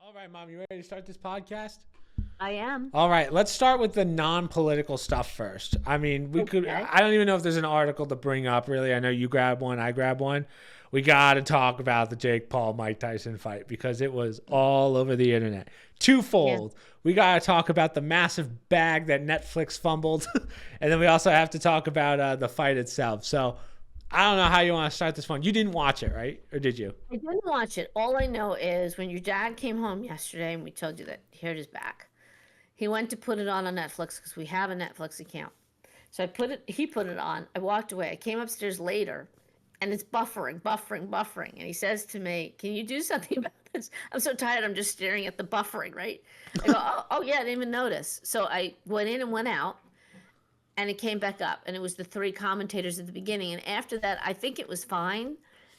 All right, Mom, you ready to start this podcast? I am. All right, let's start with the non-political stuff first. I mean, Okay. I don't even know if there's an article to bring up, really. I know you grab one, I grab one. We got to talk about the Jake Paul, Mike Tyson fight because it was all over the internet. Twofold. Yeah. We got to talk about the massive bag that Netflix fumbled. And then we also have to talk about the fight itself. So I don't know how you want to start this one. You didn't watch it, right? Or did you? I didn't watch it. All I know is when your dad came home yesterday and we told you that he hurt his back, he went to put it on Netflix because we have a Netflix account. So he put it on. I walked away. I came upstairs later and it's buffering. And he says to me, "Can you do something about this? I'm so tired. I'm just staring at the buffering," right? I go, oh yeah, I didn't even notice. So I went in and went out. And it came back up, and it was the three commentators at the beginning. And after that, I think it was fine.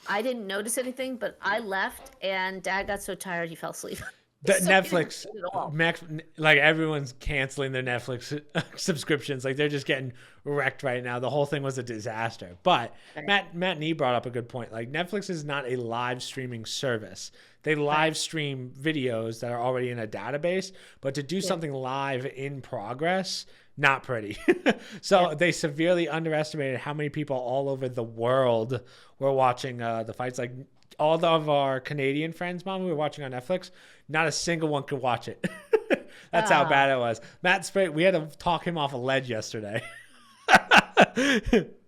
I didn't notice anything, but I left, and Dad got so tired he fell asleep. So Netflix, like everyone's canceling their Netflix subscriptions. Like they're just getting wrecked right now. The whole thing was a disaster. But Matt Nee brought up a good point. Like Netflix is not a live streaming service. They live stream videos that are already in a database, but to do something live in progress, not pretty. So they severely underestimated how many people all over the world were watching the fights. Like all of our Canadian friends, Mom, we were watching on Netflix. Not a single one could watch it. That's how bad it was. Matt Sprague, we had to talk him off a ledge yesterday.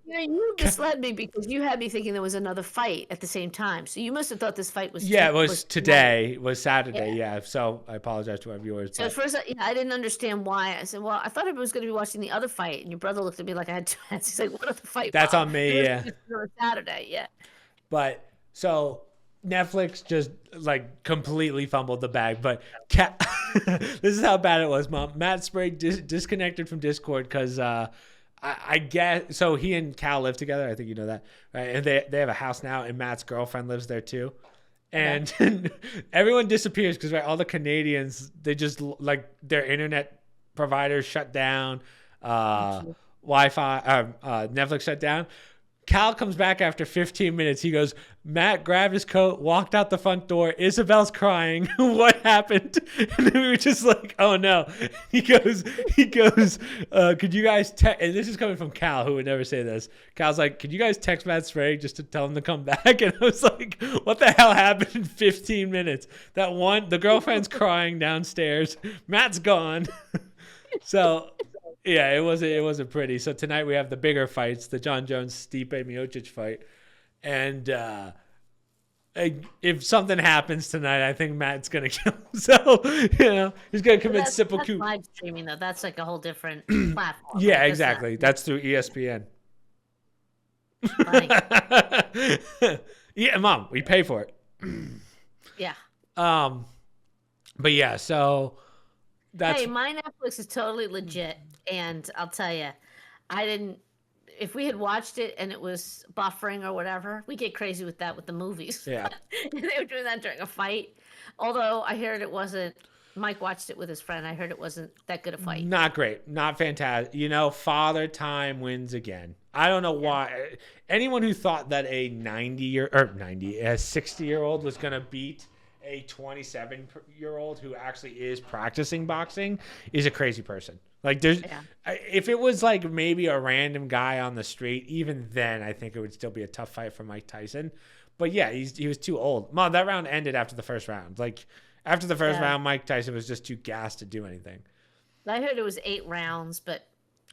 Yeah, you misled me because you had me thinking there was another fight at the same time. So you must have thought this fight was it was today. It was Saturday. Yeah. So I apologize to our viewers. So at first, I didn't understand why. I said, "Well, I thought I was going to be watching the other fight." And your brother looked at me like I had two heads. He's like, "What other fight?" That's on me. Yeah. Saturday. Yeah. But so Netflix just like completely fumbled the bag. But this is how bad it was, Mom. Matt Sprague disconnected from Discord because I guess so. He and Cal live together. I think you know that, right? And they have a house now, and Matt's girlfriend lives there too. And everyone disappears because all the Canadians, they just like their internet providers shut down, Wi-Fi, Netflix shut down. Cal comes back after 15 minutes. He goes, "Matt grabbed his coat, walked out the front door. Isabel's crying. What happened?" And then we were just like, "Oh no." He goes, "Could you guys text?" And this is coming from Cal, who would never say this. Cal's like, "Could you guys text Matt Sprague just to tell him to come back?" And I was like, "What the hell happened in 15 minutes?" The girlfriend's crying downstairs. Matt's gone. So. Yeah, it wasn't pretty. So tonight we have the bigger fights, the John Jones-Stipe Miocic fight. And if something happens tonight, I think Matt's going to kill himself. He's going to commit seppuku. That's live streaming, though. That's like a whole different platform. Yeah, exactly. That's through ESPN. Yeah, Mom, we pay for it. Yeah. But yeah, so... Hey, my Netflix is totally legit, and I'll tell you, if we had watched it and it was buffering or whatever, we get crazy with that with the movies. Yeah. They were doing that during a fight. Although I heard it wasn't, Mike watched it with his friend. I heard it wasn't that good a fight. Not great. Not fantastic. Father time wins again. I don't know why. Anyone who thought that a 60-year-old was going to beat a 27-year-old who actually is practicing boxing is a crazy person. Like if it was like maybe a random guy on the street, even then I think it would still be a tough fight for Mike Tyson. But yeah, he was too old. Mom, that round ended after the first round. Like after the first round, Mike Tyson was just too gassed to do anything. I heard it was 8 rounds, but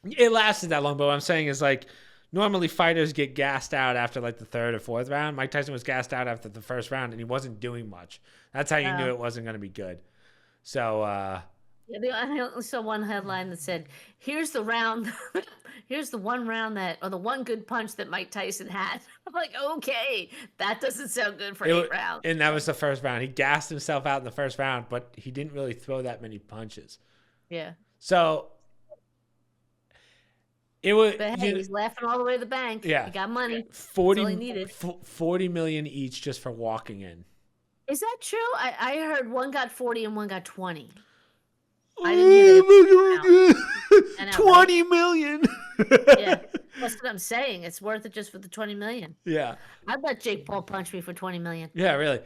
it lasted that long. But what I'm saying is like, normally fighters get gassed out after like the 3rd or 4th round. Mike Tyson was gassed out after the first round, and he wasn't doing much. That's how you knew it wasn't going to be good. So, I only saw one headline that said, "Here's the round, here's the one round or the one good punch that Mike Tyson had." I'm like, okay, that doesn't sound good for 8 rounds. And that was the first round. He gassed himself out in the first round, but he didn't really throw that many punches. Yeah. So. It was, but hey, he's laughing all the way to the bank. Yeah. He got money. 40 million each just for walking in. Is that true? I heard one got 40 and one got 20. I didn't hear that. 20 million. Yeah. That's what I'm saying. It's worth it just for the 20 million. Yeah. I'd let Jake Paul punch me for 20 million. Yeah, really.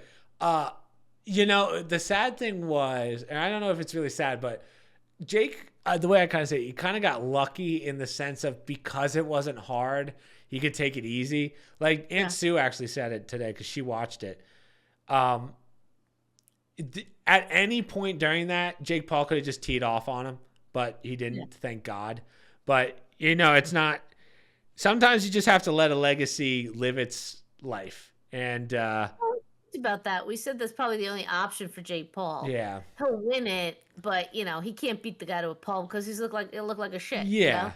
You know, the sad thing was, and I don't know if it's really sad, but Jake, the way I kind of say it, he kind of got lucky in the sense of because it wasn't hard, he could take it easy. Like Aunt Yeah. Sue actually said it today because she watched it. Um, at any point during that, Jake Paul could have just teed off on him, but he Yeah. didn't, thank God. But, you know, it's not, sometimes you just have to let a legacy live its life. And, About that. We said that's probably the only option for Jake Paul. yeah. He'll win it, but he can't beat the guy to a pulp because he'll look like a shit. Yeah.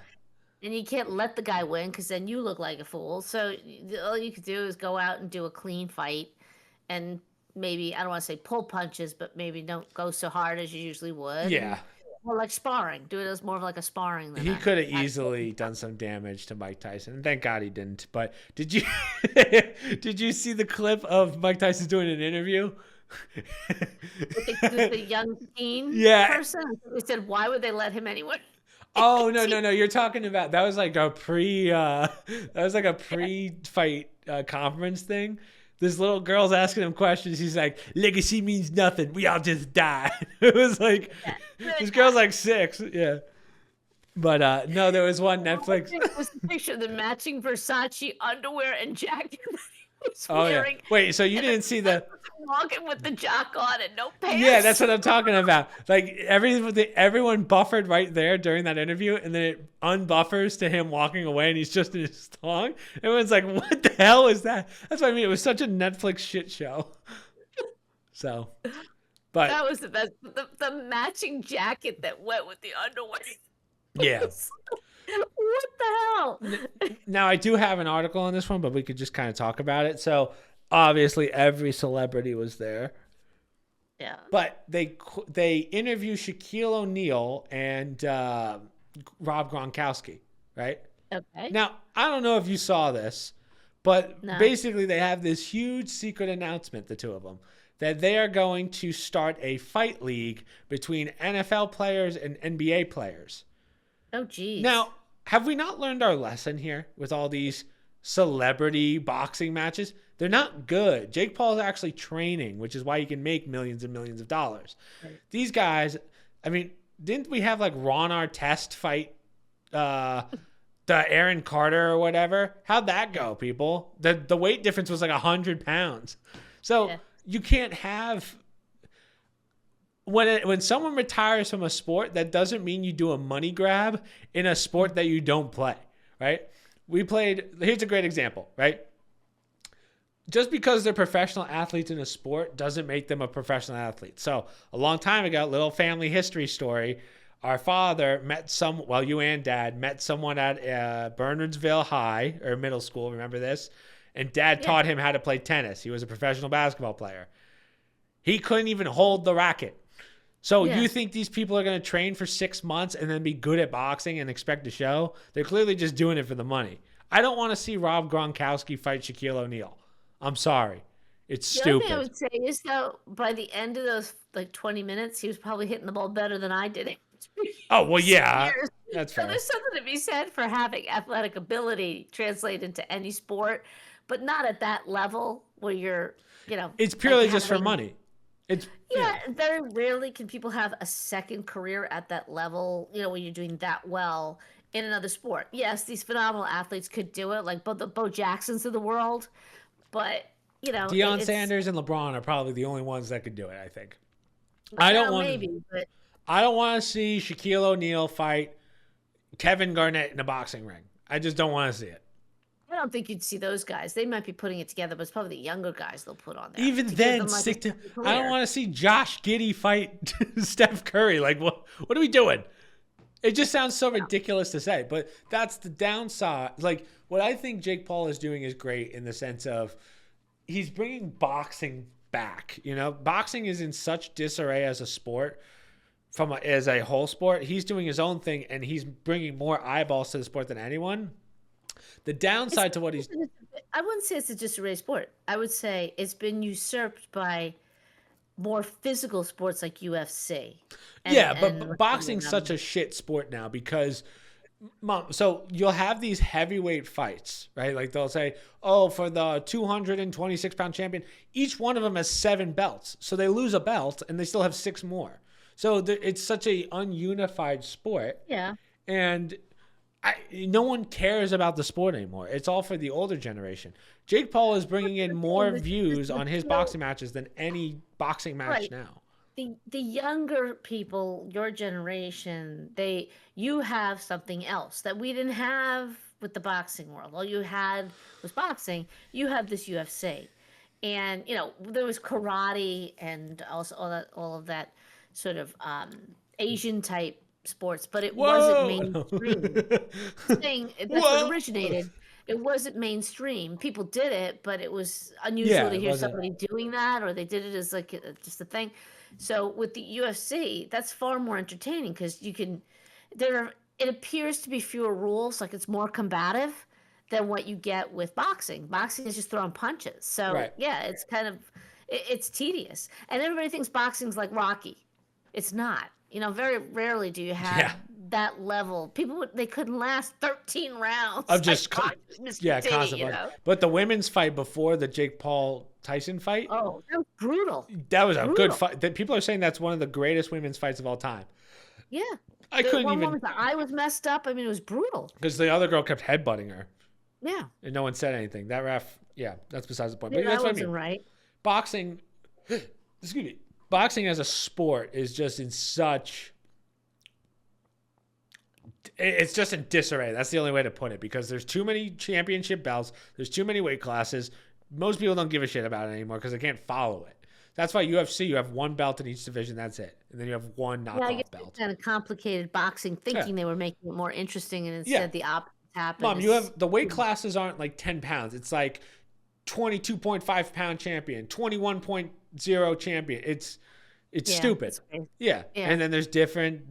And you can't let the guy win because then you look like a fool. So all you could do is go out and do a clean fight, and maybe I don't want to say pull punches, but maybe don't go so hard as you usually would. Yeah. Or like sparring. Do it as more of like a sparring than He could have actual easily done some damage to Mike Tyson. And thank God he didn't. But did you did you see the clip of Mike Tyson doing an interview? with the young teen Yeah. person. They said, why would they let him anywhere? Oh no. You're talking about that was like a pre-fight conference thing. This little girl's asking him questions. He's like, legacy means nothing. We all just die. It was like this girl's like 6. Yeah. But no, there was one Netflix. It was the picture of the matching Versace underwear and jacket that he was Oh yeah. wearing. Wait, so you didn't see the Walking with the jock on and no pants. Yeah, that's what I'm talking about. Like everyone buffered right there during that interview, and then it unbuffers to him walking away, and he's just in his thong. Everyone's like, "What the hell is that?" That's what I mean. It was such a Netflix shit show. So, but That was the best. The matching jacket that went with the underwear. yeah. What the hell? Now I do have an article on this one, but we could just kind of talk about it. So obviously, every celebrity was there. Yeah. But they interview Shaquille O'Neal and Rob Gronkowski, right? Okay. Now, I don't know if you saw this, but No. basically they have this huge secret announcement, the two of them, that they are going to start a fight league between NFL players and NBA players. Oh, geez. Now, have we not learned our lesson here with all these celebrity boxing matches? They're not good. Jake Paul is actually training, which is why he can make millions and millions of dollars. Right. These guys, I mean, didn't we have like Ron Artest fight the Aaron Carter or whatever? How'd that go, people? The weight difference was like 100 pounds. So you can't have when someone retires from a sport, that doesn't mean you do a money grab in a sport that you don't play, right? Here's a great example, right? Just because they're professional athletes in a sport doesn't make them a professional athlete. So a long time ago, little family history story, our father you and dad met someone at Bernardsville High or middle school, remember this? And dad taught him how to play tennis. He was a professional basketball player. He couldn't even hold the racket. So you think these people are going to train for 6 months and then be good at boxing and expect to show? They're clearly just doing it for the money. I don't want to see Rob Gronkowski fight Shaquille O'Neal. I'm sorry. It's stupid. The other thing I would say is, though, by the end of those like 20 minutes, he was probably hitting the ball better than I did. Oh, well, yeah. That's fair. So there's something to be said for having athletic ability translate into any sport, but not at that level where you're, It's purely like just for money. Very rarely can people have a second career at that level, when you're doing that well in another sport. Yes, these phenomenal athletes could do it, like the Bo Jacksons of the world, but, Deion Sanders and LeBron are probably the only ones that could do it, I think. But I don't want to see Shaquille O'Neal fight Kevin Garnett in a boxing ring. I just don't want to see it. I don't think you'd see those guys. They might be putting it together, but it's probably the younger guys they'll put on there. Even then, I don't want to see Josh Giddey fight Steph Curry. Like, what are we doing? It just sounds so ridiculous to say, but that's the downside. Like, what I think Jake Paul is doing is great in the sense of he's bringing boxing back. Boxing is in such disarray as a sport, as a whole sport. He's doing his own thing, and he's bringing more eyeballs to the sport than anyone. The downside to what he's... I wouldn't say it's a disarray sport. I would say it's been usurped by more physical sports like UFC. But boxing's such a shit sport now because Mom, so you'll have these heavyweight fights, right? Like they'll say, oh, for the 226-pound champion, each one of them has 7 belts. So they lose a belt and they still have 6 more. So it's such a ununified sport. Yeah. And no one cares about the sport anymore. It's all for the older generation. Jake Paul is bringing in more views on his boxing matches than any boxing match now. The younger people, your generation, you have something else that we didn't have with the boxing world. All you had was boxing. You have this UFC, and there was karate and also all of that sort of Asian type sports, but it wasn't mainstream. That's what originated. It wasn't mainstream. People did it, but it was unusual to hear somebody doing that, or they did it as like just a thing. So with the UFC, that's far more entertaining because it appears to be fewer rules, like it's more combative than what you get with boxing. Boxing is just throwing punches. So yeah, it's kind of, it's tedious. And everybody thinks boxing's like Rocky. It's not. Very rarely do you have that level. People, they couldn't last 13 rounds. Of just, constantly. But the women's fight before the Jake Paul Tyson fight. Oh, that was brutal. That was a good fight. People are saying that's one of the greatest women's fights of all time. Yeah. I couldn't even. The eye was messed up. I mean, it was brutal. Because the other girl kept headbutting her. Yeah. And no one said anything. That ref, that's besides the point. Yeah, but that's that wasn't right. Boxing, excuse me. Boxing as a sport is just in such. It's just in disarray. That's the only way to put it, because there's too many championship belts. There's too many weight classes. Most people don't give a shit about it anymore because they can't follow it. That's why UFC, you have one belt in each division. That's it. And then you have one knockoff belt. Kind of complicated boxing, thinking they were making it more interesting, and instead the opposite happened. Mom, you have the weight classes aren't like 10 pounds. It's like 22.5 pound champion, 21.0 champion. It's stupid. Yeah. And then there's different.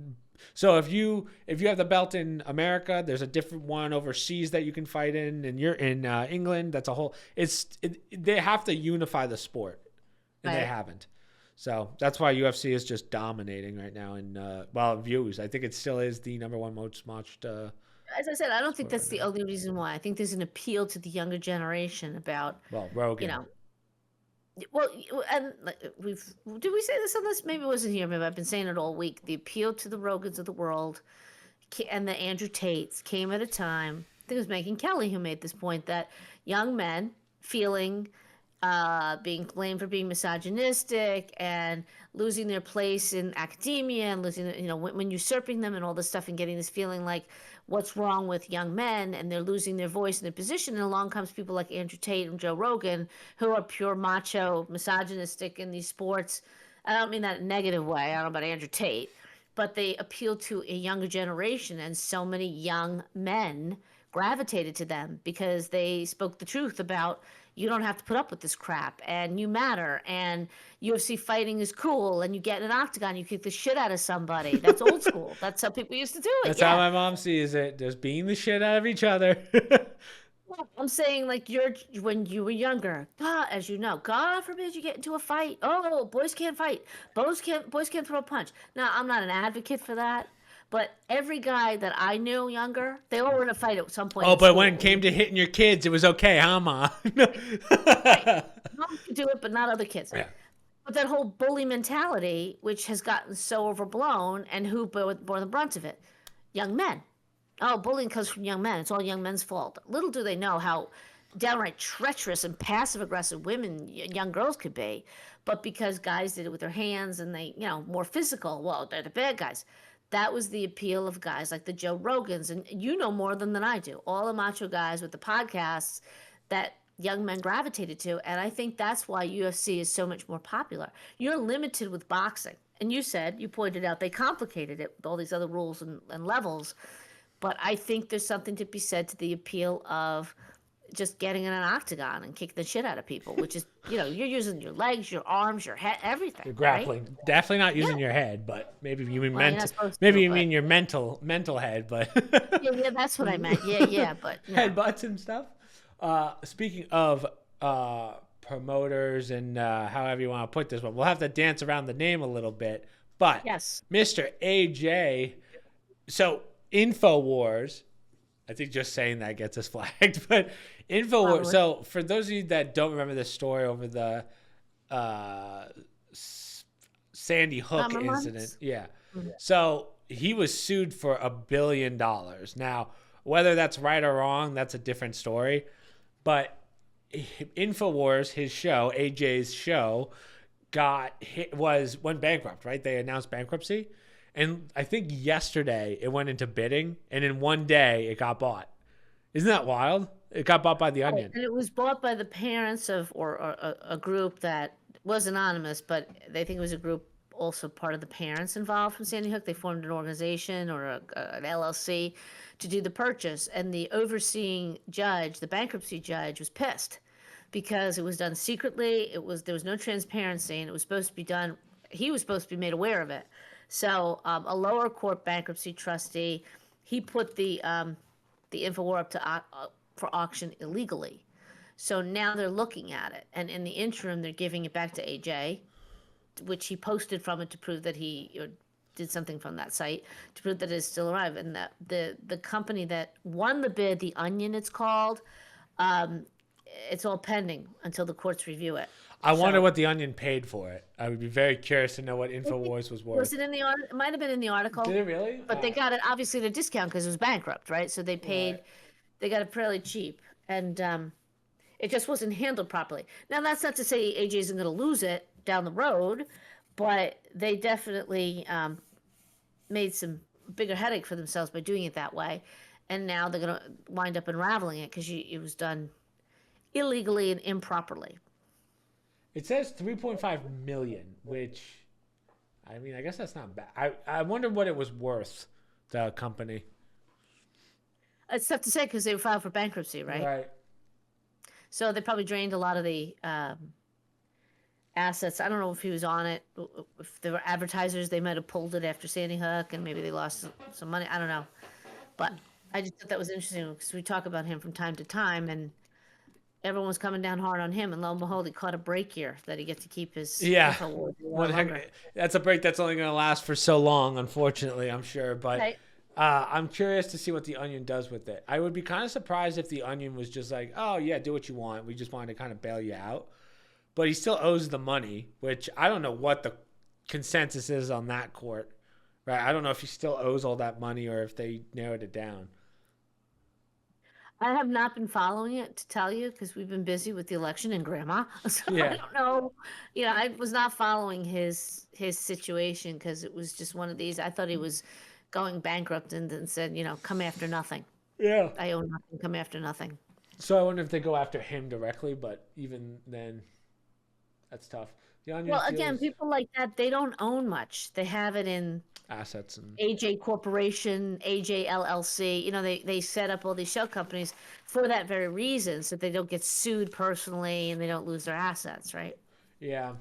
So if you have the belt in America, there's a different one overseas that you can fight in, and you're in England. That's a whole. They have to unify the sport, and they haven't. So that's why UFC is just dominating right now in views. I think it still is the number one most watched. As I said, I don't think that's the only reason why. I think there's an appeal to the younger generation about Rogan. Well, and did we say this on this? Maybe it wasn't here. Maybe I've been saying it all week. The appeal to the Rogans of the world and the Andrew Tates came at a time. I think it was Megyn Kelly who made this point, that young men feeling being blamed for being misogynistic and losing their place in academia and losing, when usurping them and all this stuff, and getting this feeling like what's wrong with young men, and they're losing their voice and their position. And along comes people like Andrew Tate and Joe Rogan, who are pure macho, misogynistic in these sports. I don't mean that in a negative way. I don't know about Andrew Tate, but they appeal to a younger generation, and so many young men gravitated to them because they spoke the truth about, you don't have to put up with this crap, and you matter, and UFC fighting is cool, and you get in an octagon, you kick the shit out of somebody. That's old school. That's how people used to do it. That's how my mom sees it. Just beating the shit out of each other. I'm saying, like, when you were younger, God, as you know, God forbid you get into a fight. Oh, boys can't fight. Boys can't throw a punch. Now, I'm not an advocate for that. But every guy that I knew younger, they all were in a fight at some point. Oh, but when it came to hitting your kids, it was okay, huh, Ma? Right. Mom could do it, but not other kids. Yeah. But that whole bully mentality, which has gotten so overblown, and who bore the brunt of it? Young men. Oh, bullying comes from young men. It's all young men's fault. Little do they know how downright treacherous and passive-aggressive young girls could be. But because guys did it with their hands and they, more physical, well, they're the bad guys. That was the appeal of guys like the Joe Rogans. And you know more than I do. All the macho guys with the podcasts that young men gravitated to. And I think that's why UFC is so much more popular. You're limited with boxing. And you pointed out, they complicated it with all these other rules and levels. But I think there's something to be said to the appeal of just getting in an octagon and kicking the shit out of people, which is, you're using your legs, your arms, your head, everything. You're grappling. Right? Definitely not using your head, but maybe you mean mean your mental head, but yeah, that's what I meant. Yeah, but headbutts and stuff. Speaking of promoters and however you want to put this one, we'll have to dance around the name a little bit. But yes, Mr. AJ. So Infowars, I think just saying that gets us flagged, but Infowars. Probably. So for those of you that don't remember this story over the Sandy Hook Summer incident, months. yeah. Mhm. So he was sued for $1 billion. Now, whether that's right or wrong, that's a different story. But Infowars, his show, AJ's show, went bankrupt. Right? They announced bankruptcy, and I think yesterday it went into bidding, and in one day it got bought. Isn't that wild? It got bought by the Right, Onion. and it was bought by the parents of, or a group that was anonymous, but they think it was a group also part of the parents involved from Sandy Hook. They formed an organization or an LLC to do the purchase, and the overseeing judge, the bankruptcy judge, was pissed because it was done secretly. There was no transparency, and it was supposed to be done. He was supposed to be made aware of it. So a lower court bankruptcy trustee, he put the Infowar up to for auction illegally. So now they're looking at it, and in the interim, they're giving it back to AJ, which he posted from it to prove that he did something from that site to prove that it's still alive. And the company that won the bid, the Onion, it's called, it's all pending until the courts review it. I wonder what the Onion paid for it. I would be very curious to know what Infowars was worth. Was it in the article? It might have been in the article. Did it really? But they got it obviously at a discount because it was bankrupt, right? So they paid. Right. They got it fairly cheap, and it just wasn't handled properly. Now that's not to say AJ isn't going to lose it down the road, but they definitely made some bigger headache for themselves by doing it that way, and now they're going to wind up unraveling it because it was done illegally and improperly. It says 3.5 million, which, I mean, I guess that's not bad. I wonder what it was worth, the company. It's tough to say because they were filed for bankruptcy, right? Right. So they probably drained a lot of the assets. I don't know if he was on it. If there were advertisers, they might have pulled it after Sandy Hook, and maybe they lost some money. I don't know. But I just thought that was interesting because we talk about him from time to time, and everyone was coming down hard on him, and lo and behold, he caught a break here that he gets to keep his Infowars a lot longer. That's a break that's only going to last for so long, unfortunately, I'm sure. But Right. I'm curious to see what the Onion does with it. I would be kind of surprised if the Onion was just like, oh, yeah, do what you want. We just wanted to kind of bail you out. But he still owes the money, which I don't know what the consensus is on that court. Right? I don't know if he still owes all that money or if they narrowed it down. I have not been following it to tell you because we've been busy with the election and grandma. So Yeah. I don't know. I was not following his situation because it was just one of these. I thought he was going bankrupt and then said, come after nothing. Yeah. I own nothing, come after nothing. So I wonder if they go after him directly, but even then, that's tough. The Onion Well, again, people like that, they don't own much. They have it in assets and AJ Corporation, AJ LLC. They set up all these shell companies for that very reason, so they don't get sued personally and they don't lose their assets, right? yeah.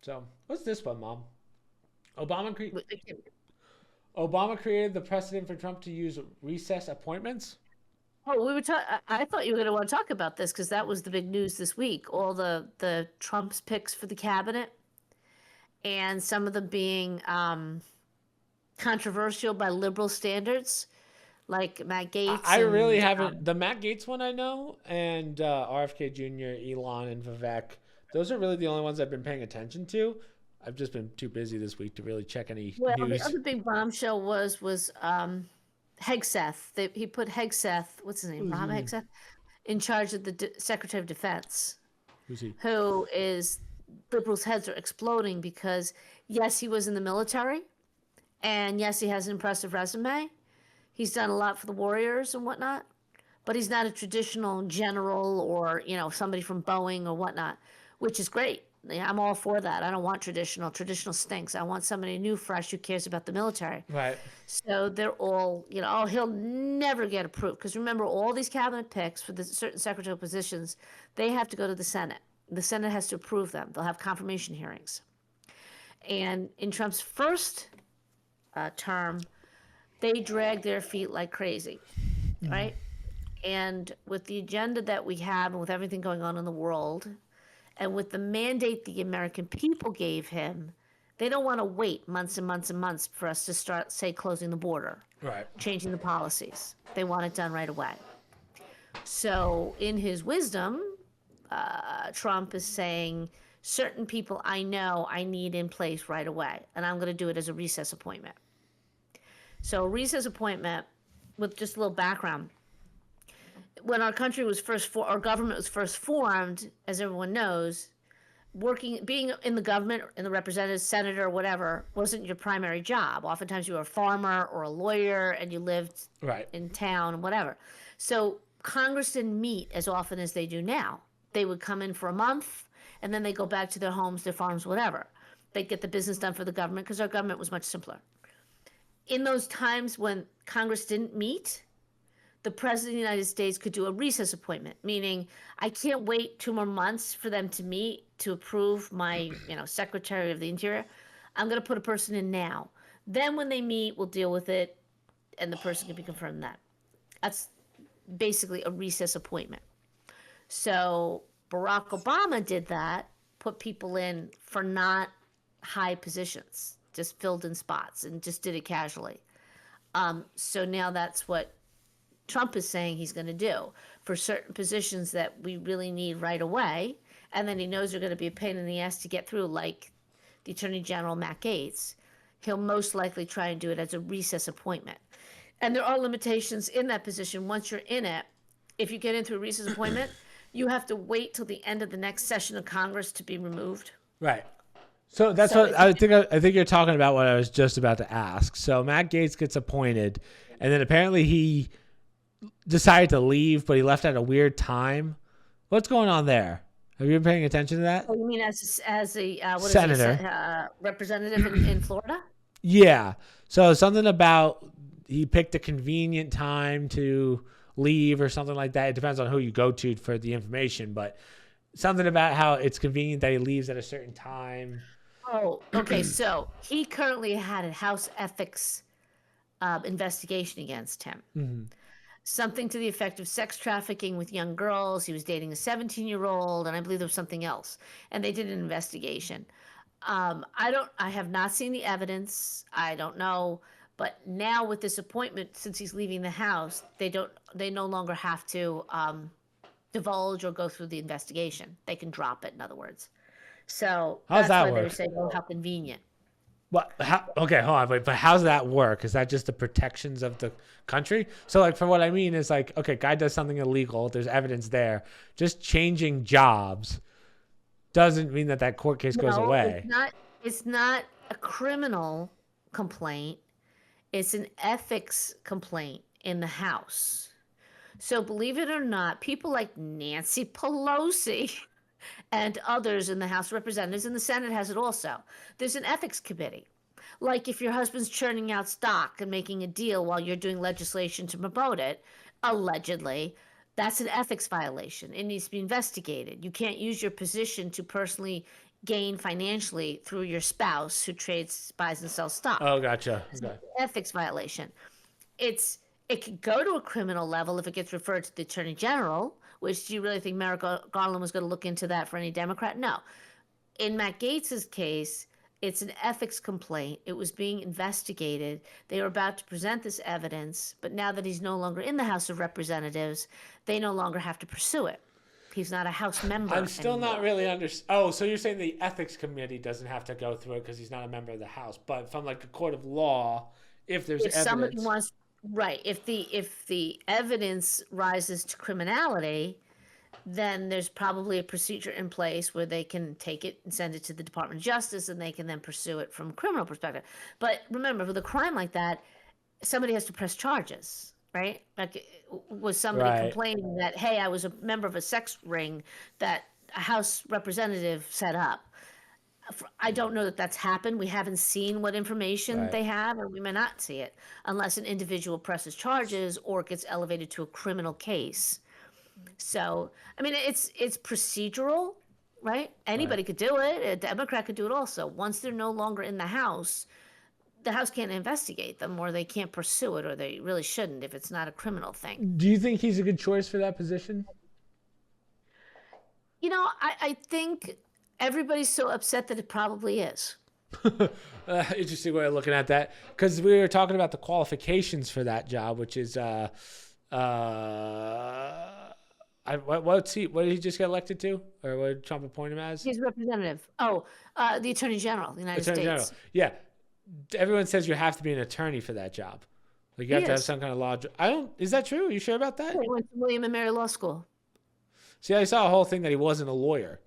So what's this one, Mom? Obama created the precedent for Trump to use recess appointments. Oh, we were talking. I thought you were going to want to talk about this because that was the big news this week. All the Trump's picks for the cabinet, and some of them being controversial by liberal standards, like Matt Gaetz. I really haven't. The Matt Gaetz one I know, and RFK Jr., Elon, and Vivek. Those are really the only ones I've been paying attention to. I've just been too busy this week to really check any news. The other big bombshell was Hegseth. He put Hegseth, what's his name, Rob Hegseth, in charge of the Secretary of Defense. Who's he? Who is, liberals' heads are exploding because, yes, he was in the military, and yes, he has an impressive resume. He's done a lot for the Warriors and whatnot, but he's not a traditional general or, somebody from Boeing or whatnot, which is great. I'm all for that. I don't want traditional. Traditional stinks. I want somebody new, fresh, who cares about the military. Right. So they're all, oh, he'll never get approved. Because remember, all these cabinet picks for the certain secretarial positions, they have to go to the Senate. The Senate has to approve them. They'll have confirmation hearings. And in Trump's first term, they dragged their feet like crazy, right? And with the agenda that we have and with everything going on in the world, and with the mandate the American people gave him, They don't want to wait months and months and months for us to start, say, closing the border, Right. changing the policies. They want it done right away. So, in his wisdom, Trump is saying certain people I know I need in place right away, and I'm going to do it as a recess appointment. So, a recess appointment, with just a little background, when our country was our government was first formed, as everyone knows, being in the government, in the representative, senator, or whatever, wasn't your primary job. Oftentimes, you were a farmer or a lawyer, and you lived in town, whatever. So Congress didn't meet as often as they do now. They would come in for a month, and then they go back to their homes, their farms, whatever. They'd get the business done for the government because our government was much simpler. In those times when Congress didn't meet, the President of the United States could do a recess appointment, meaning I can't wait 2 more months for them to meet to approve my, Secretary of the Interior. I'm going to put a person in now. Then when they meet, we'll deal with it, and the person can be confirmed that. That's basically a recess appointment. So Barack Obama did that, put people in for not high positions, just filled in spots, and just did it casually. So now that's what Trump is saying he's going to do for certain positions that we really need right away. And then he knows they're going to be a pain in the ass to get through, like the Attorney General, Matt Gaetz. He'll most likely try and do it as a recess appointment. And there are limitations in that position. Once you're in it, if you get into a recess appointment, you have to wait till the end of the next session of Congress to be removed. Right. So that's what I think. I think you're talking about what I was just about to ask. So Matt Gaetz gets appointed, and then apparently he decided to leave, but he left at a weird time. What's going on there? Have you been paying attention to that? Oh, you mean as a senator, representative in Florida? Yeah. So something about he picked a convenient time to leave or something like that. It depends on who you go to for the information, but something about how it's convenient that he leaves at a certain time. Oh, okay. So he currently had a House ethics investigation against him. Mm-hmm. Something to the effect of sex trafficking with young girls. He was dating a 17-year-old, and I believe there was something else. And they did an investigation. I have not seen the evidence. I don't know. But now with this appointment, since he's leaving the House, they no longer have to divulge or go through the investigation. They can drop it, in other words. So that's why they were saying, oh, how convenient. Well, okay, hold on, but how's that work? Is that just the protections of the country? So, like, for what I mean is, like, okay, guy does something illegal. There's evidence there. Just changing jobs doesn't mean that court case goes away. It's not a criminal complaint. It's an ethics complaint in the House. So, believe it or not, people like Nancy Pelosi and others in the House of Representatives, and the Senate has it also. There's an ethics committee. Like if your husband's churning out stock and making a deal while you're doing legislation to promote it, allegedly, that's an ethics violation. It needs to be investigated. You can't use your position to personally gain financially through your spouse who trades, buys, and sells stock. Oh, gotcha. It's an ethics violation. It could go to a criminal level if it gets referred to the Attorney General, which do you really think Merrick Garland was going to look into that for any Democrat? No. In Matt Gaetz's case, it's an ethics complaint. It was being investigated. They were about to present this evidence, but now that he's no longer in the House of Representatives, they no longer have to pursue it. He's not a House member. I'm still not really Oh, so you're saying the ethics committee doesn't have to go through it because he's not a member of the House, but from like a court of law, if there's evidence. Somebody wants, right, if the evidence rises to criminality, then there's probably a procedure in place where they can take it and send it to the Department of Justice, and they can then pursue it from a criminal perspective. But remember, with a crime like that, somebody has to press charges, right? Like, was somebody complaining that, hey, I was a member of a sex ring that a House representative set up? I don't know that that's happened. We haven't seen what information they have, or we may not see it unless an individual presses charges or it gets elevated to a criminal case. So, I mean, it's procedural, right? Anybody could do it. A Democrat could do it also. Once they're no longer in the House can't investigate them, or they can't pursue it, or they really shouldn't if it's not a criminal thing. Do you think he's a good choice for that position? You know, I think everybody's so upset that it probably is. Interesting way of looking at that, because we were talking about the qualifications for that job, which is what did he just get elected to, or what did Trump appoint him as? He's representative. Oh, the Attorney General of the United Attorney General. States. Yeah, everyone says you have to be an attorney for that job. Like you have to have some kind of law. I don't. Is that true? Are you sure about that? Yeah, he went to William and Mary Law School. See, I saw a whole thing that he wasn't a lawyer.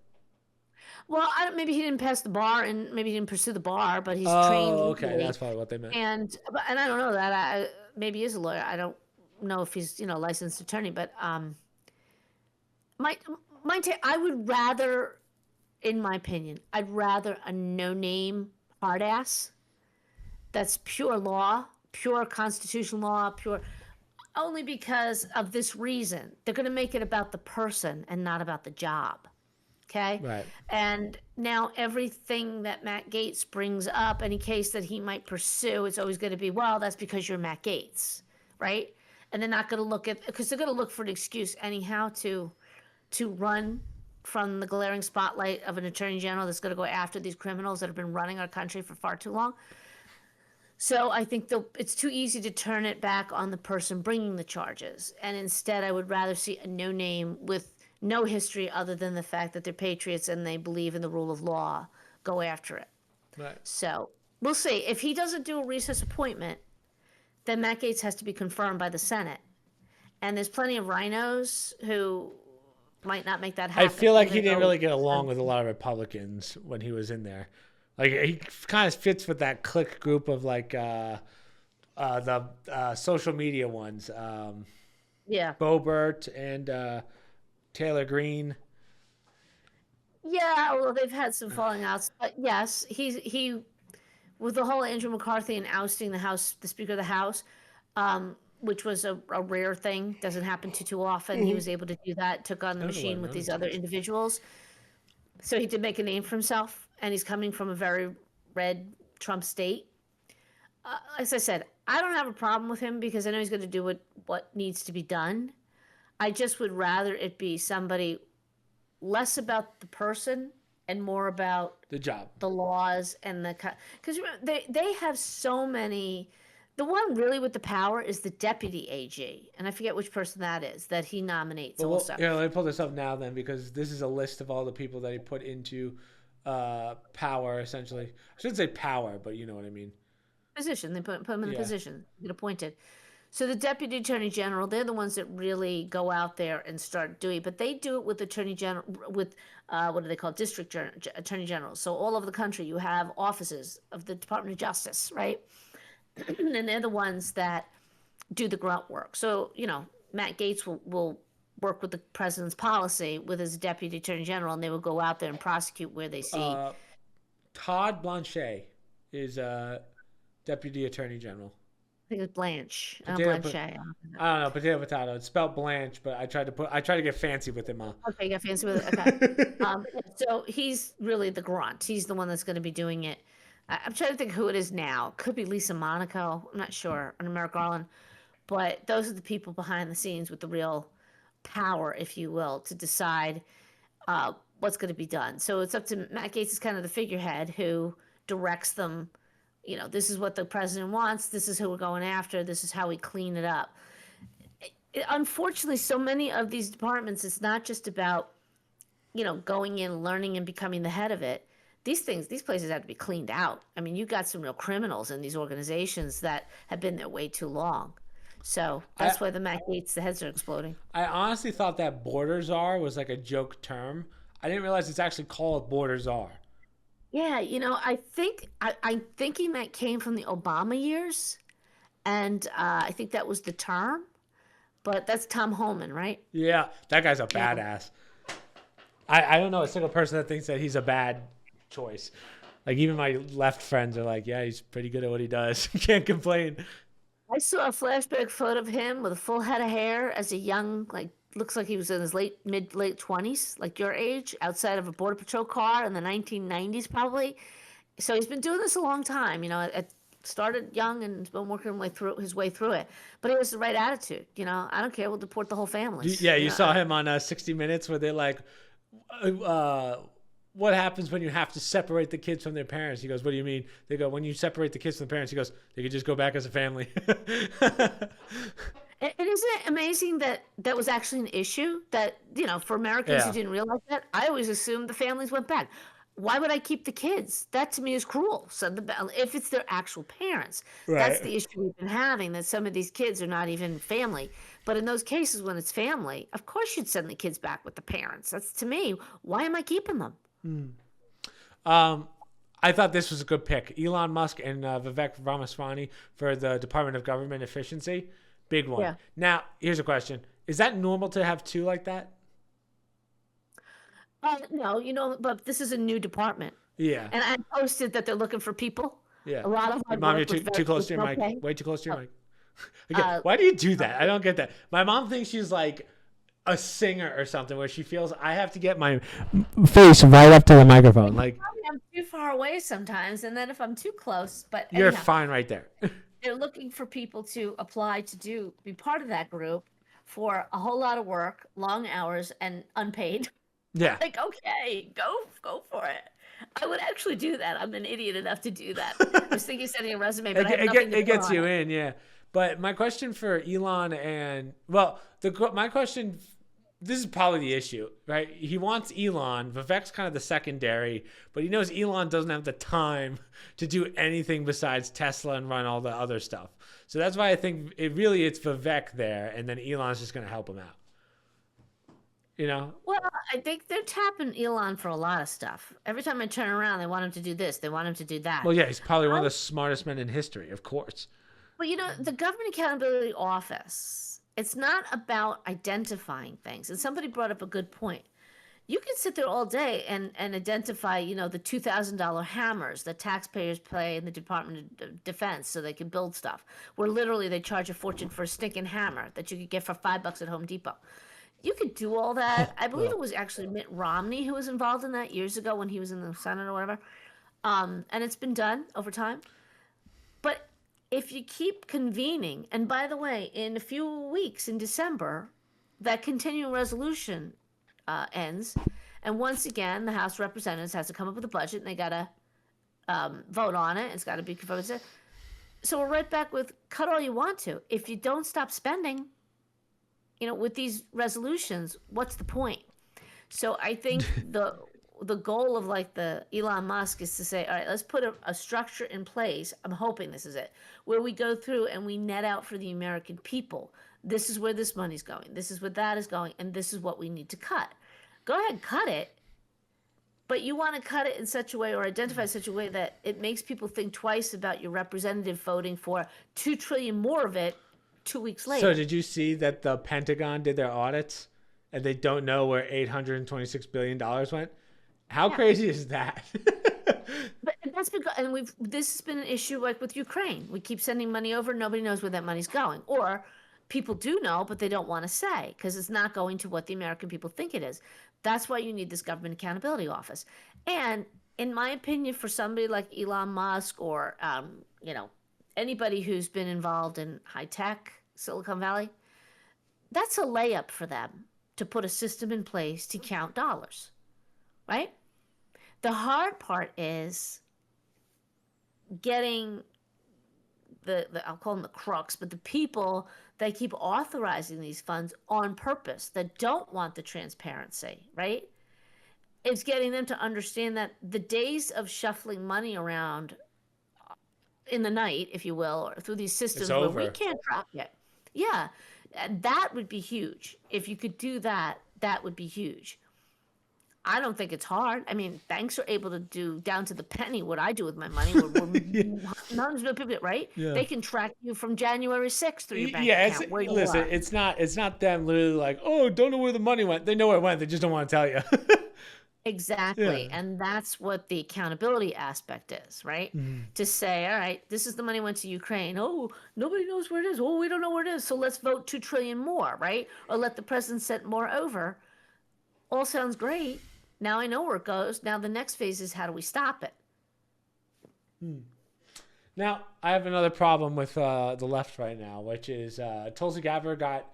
Well, maybe he didn't pass the bar, and maybe he didn't pursue the bar, but he's trained. Oh, okay, that's probably what they meant. And I don't know that. Maybe he is a lawyer. I don't know if he's a licensed attorney, but I would rather, in my opinion, I'd rather a no-name hard ass that's pure law, pure constitutional law, pure. Only because of this reason, they're going to make it about the person and not about the job. Okay. Right. And now everything that Matt Gaetz brings up, any case that he might pursue, it's always going to be, well, that's because you're Matt Gaetz, right? And they're not going to look at, because they're going to look for an excuse anyhow to run from the glaring spotlight of an attorney general that's going to go after these criminals that have been running our country for far too long. So I think it's too easy to turn it back on the person bringing the charges. And instead, I would rather see a no-name with no history other than the fact that they're patriots and they believe in the rule of law, go after it. Right. So we'll see. If he doesn't do a recess appointment, then Matt Gaetz has to be confirmed by the Senate. And there's plenty of rhinos who might not make that happen. I feel like he didn't really get along with a lot of Republicans when he was in there. Like he kind of fits with that clique group of like the social media ones. Yeah. Boebert and Taylor Greene. Yeah, well, they've had some falling outs, but yes, he with the whole Andrew McCarthy and ousting the Speaker of the House, which was a rare thing, doesn't happen too often. Mm-hmm. He was able to do that, took on the machine with these other individuals. So he did make a name for himself, and he's coming from a very red Trump state. As I said, I don't have a problem with him because I know he's going to do what needs to be done. I just would rather it be somebody less about the person and more about the job, the laws, and because they have so many. The one really with the power is the deputy AG, and I forget which person that is that he nominates. Well, let me pull this up now then, because this is a list of all the people that he put into power. Essentially, I shouldn't say power, but you know what I mean. Position. They put him in the position, get appointed. So the deputy attorney general, they're the ones that really go out there and start doing. But they do it with attorney general, with what do they call district attorney generals. So all over the country, you have offices of the Department of Justice, right? And they're the ones that do the grunt work. So, Matt Gaetz will work with the president's policy with his deputy attorney general, and they will go out there and prosecute where they see. Todd Blanchet is deputy attorney general. I think it's Blanche. Blanchet. I don't know. Potato. It's spelled Blanche, but I tried to get fancy with him. Okay, you got fancy with it. Okay. So he's really the grunt. He's the one that's going to be doing it. I'm trying to think who it is now. Could be Lisa Monaco. I'm not sure. Or Merrick Garland. But those are the people behind the scenes with the real power, if you will, to decide what's going to be done. So it's up to Matt Gaetz is kind of the figurehead who directs them. This is what the president wants. This is who we're going after. This is how we clean it up. Unfortunately, so many of these departments, it's not just about, going in, learning, and becoming the head of it. These places have to be cleaned out. I mean, you got some real criminals in these organizations that have been there way too long. So that's why the Matt Gaetz, the heads are exploding. I honestly thought that border czar was like a joke term. I didn't realize it's actually called border czar. Yeah, I think I'm thinking that came from the Obama years, and I think that was the term. But that's Tom Homan, right? Yeah, that guy's a badass. I don't know a single person that thinks that he's a bad choice. Like even my left friends are like, yeah, he's pretty good at what he does. Can't complain. I saw a flashback photo of him with a full head of hair as a young, looks like he was in his late 20s, like your age, outside of a Border Patrol car in the 1990s probably. So he's been doing this a long time. It started young and has been working his way through it. But he has the right attitude. I don't care. We'll deport the whole family. Yeah, you saw him on 60 Minutes where they're like, what happens when you have to separate the kids from their parents? He goes, what do you mean? They go, when you separate the kids from the parents, he goes, they could just go back as a family. And isn't it amazing that that was actually an issue that, for Americans who Yeah. didn't realize that? I always assumed the families went back. Why would I keep the kids? That to me is cruel. So if it's their actual parents, that's Right. the issue we've been having, that some of these kids are not even family. But in those cases when it's family, of course you'd send the kids back with the parents. That's, to me, why am I keeping them? I thought this was a good pick. Elon Musk and Vivek Ramaswamy for the Department of Government Efficiency. Big one. Yeah. Now, here's a question. Is that normal to have two like that? No, but this is a new department. Yeah. And I posted that they're looking for people. Yeah. A lot of Hey, hard Mom, work you're with too very close to your mic. okay. Way too close to your mic. Again, why do you do that? I don't get that. My mom thinks she's like a singer or something where she feels I have to get my face right up to the microphone. Like, I'm too far away sometimes, and then if I'm too close, but you're anyhow, fine right there. they're looking for people to apply to be part of that group for a whole lot of work, long hours, and unpaid. Yeah. Like, okay, go for it. I would actually do that. I'm an idiot enough to do that. I was thinking of sending a resume, but I have nothing to It put gets on you it. in, yeah. But my question for Elon my question, this is probably the issue, right? He wants Elon. Vivek's kind of the secondary, but he knows Elon doesn't have the time to do anything besides Tesla and run all the other stuff. So that's why I think it's Vivek there, and then Elon's just going to help him out. Well, I think they're tapping Elon for a lot of stuff. Every time I turn around, they want him to do this. They want him to do that. Well, yeah, he's probably one of the smartest men in history, of course. But the Government Accountability Office, it's not about identifying things. And somebody brought up a good point. You can sit there all day and identify, the $2,000 hammers that taxpayers pay in the Department of Defense so they can build stuff, where literally they charge a fortune for a stinking hammer that you could get for $5 at Home Depot. You could do all that. I believe it was actually Mitt Romney who was involved in that years ago when he was in the Senate or whatever. And it's been done over time. But if you keep convening, and by the way, in a few weeks in December, that continuing resolution ends. And once again, the House of Representatives has to come up with a budget and they got to vote on it. It's got to be confirmed. So we're right back with cut all you want to. If you don't stop spending, with these resolutions, what's the point? So I think the goal of like the Elon Musk is to say, all right, let's put a structure in place. I'm hoping this is it, where we go through and we net out for the American people. This is where this money's going. This is where that is going. And this is what we need to cut. Go ahead and cut it. But you want to cut it in such a way or identify in such a way that it makes people think twice about your representative voting for $2 trillion more of it 2 weeks later. So did you see that the Pentagon did their audits and they don't know where $826 billion went? How crazy is that? But that's because, this has been an issue like with Ukraine. We keep sending money over. Nobody knows where that money's going. Or people do know, but they don't want to say because it's not going to what the American people think it is. That's why you need this Government Accountability Office. And in my opinion, for somebody like Elon Musk or, anybody who's been involved in high tech, Silicon Valley, that's a layup for them to put a system in place to count dollars, right? The hard part is getting the I'll call them the crooks, but the people that keep authorizing these funds on purpose that don't want the transparency, right? It's getting them to understand that the days of shuffling money around in the night, if you will, or through these systems where we can't track it. Yeah, that would be huge. If you could do that, that would be huge. I don't think it's hard. I mean, banks are able to do down to the penny what I do with my money. None of people, right? Yeah. They can track you from January 6th through your bank account. Listen, it's not them literally like, oh, don't know where the money went. They know where it went. They just don't want to tell you. Exactly. Yeah. And that's what the accountability aspect is, right? Mm-hmm. To say, all right, this is the money went to Ukraine. Oh, nobody knows where it is. Oh, we don't know where it is. So let's vote $2 trillion more, right? Or let the president send more over. All sounds great. Now I know where it goes. Now the next phase is how do we stop it? Now, I have another problem with the left right now, which is Tulsi Gabbard got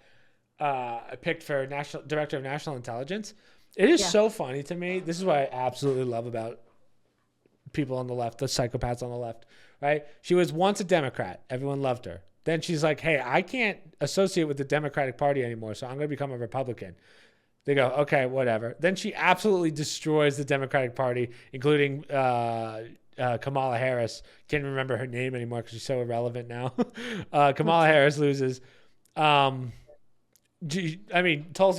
picked for Director of National Intelligence. It is so funny to me. This is what I absolutely love about people on the left, the psychopaths on the left, right? She was once a Democrat. Everyone loved her. Then she's like, hey, I can't associate with the Democratic Party anymore, so I'm going to become a Republican. They go, okay, whatever. Then she absolutely destroys the Democratic Party, including Kamala Harris. Can't remember her name anymore because she's so irrelevant now. Kamala Harris loses. Tulsi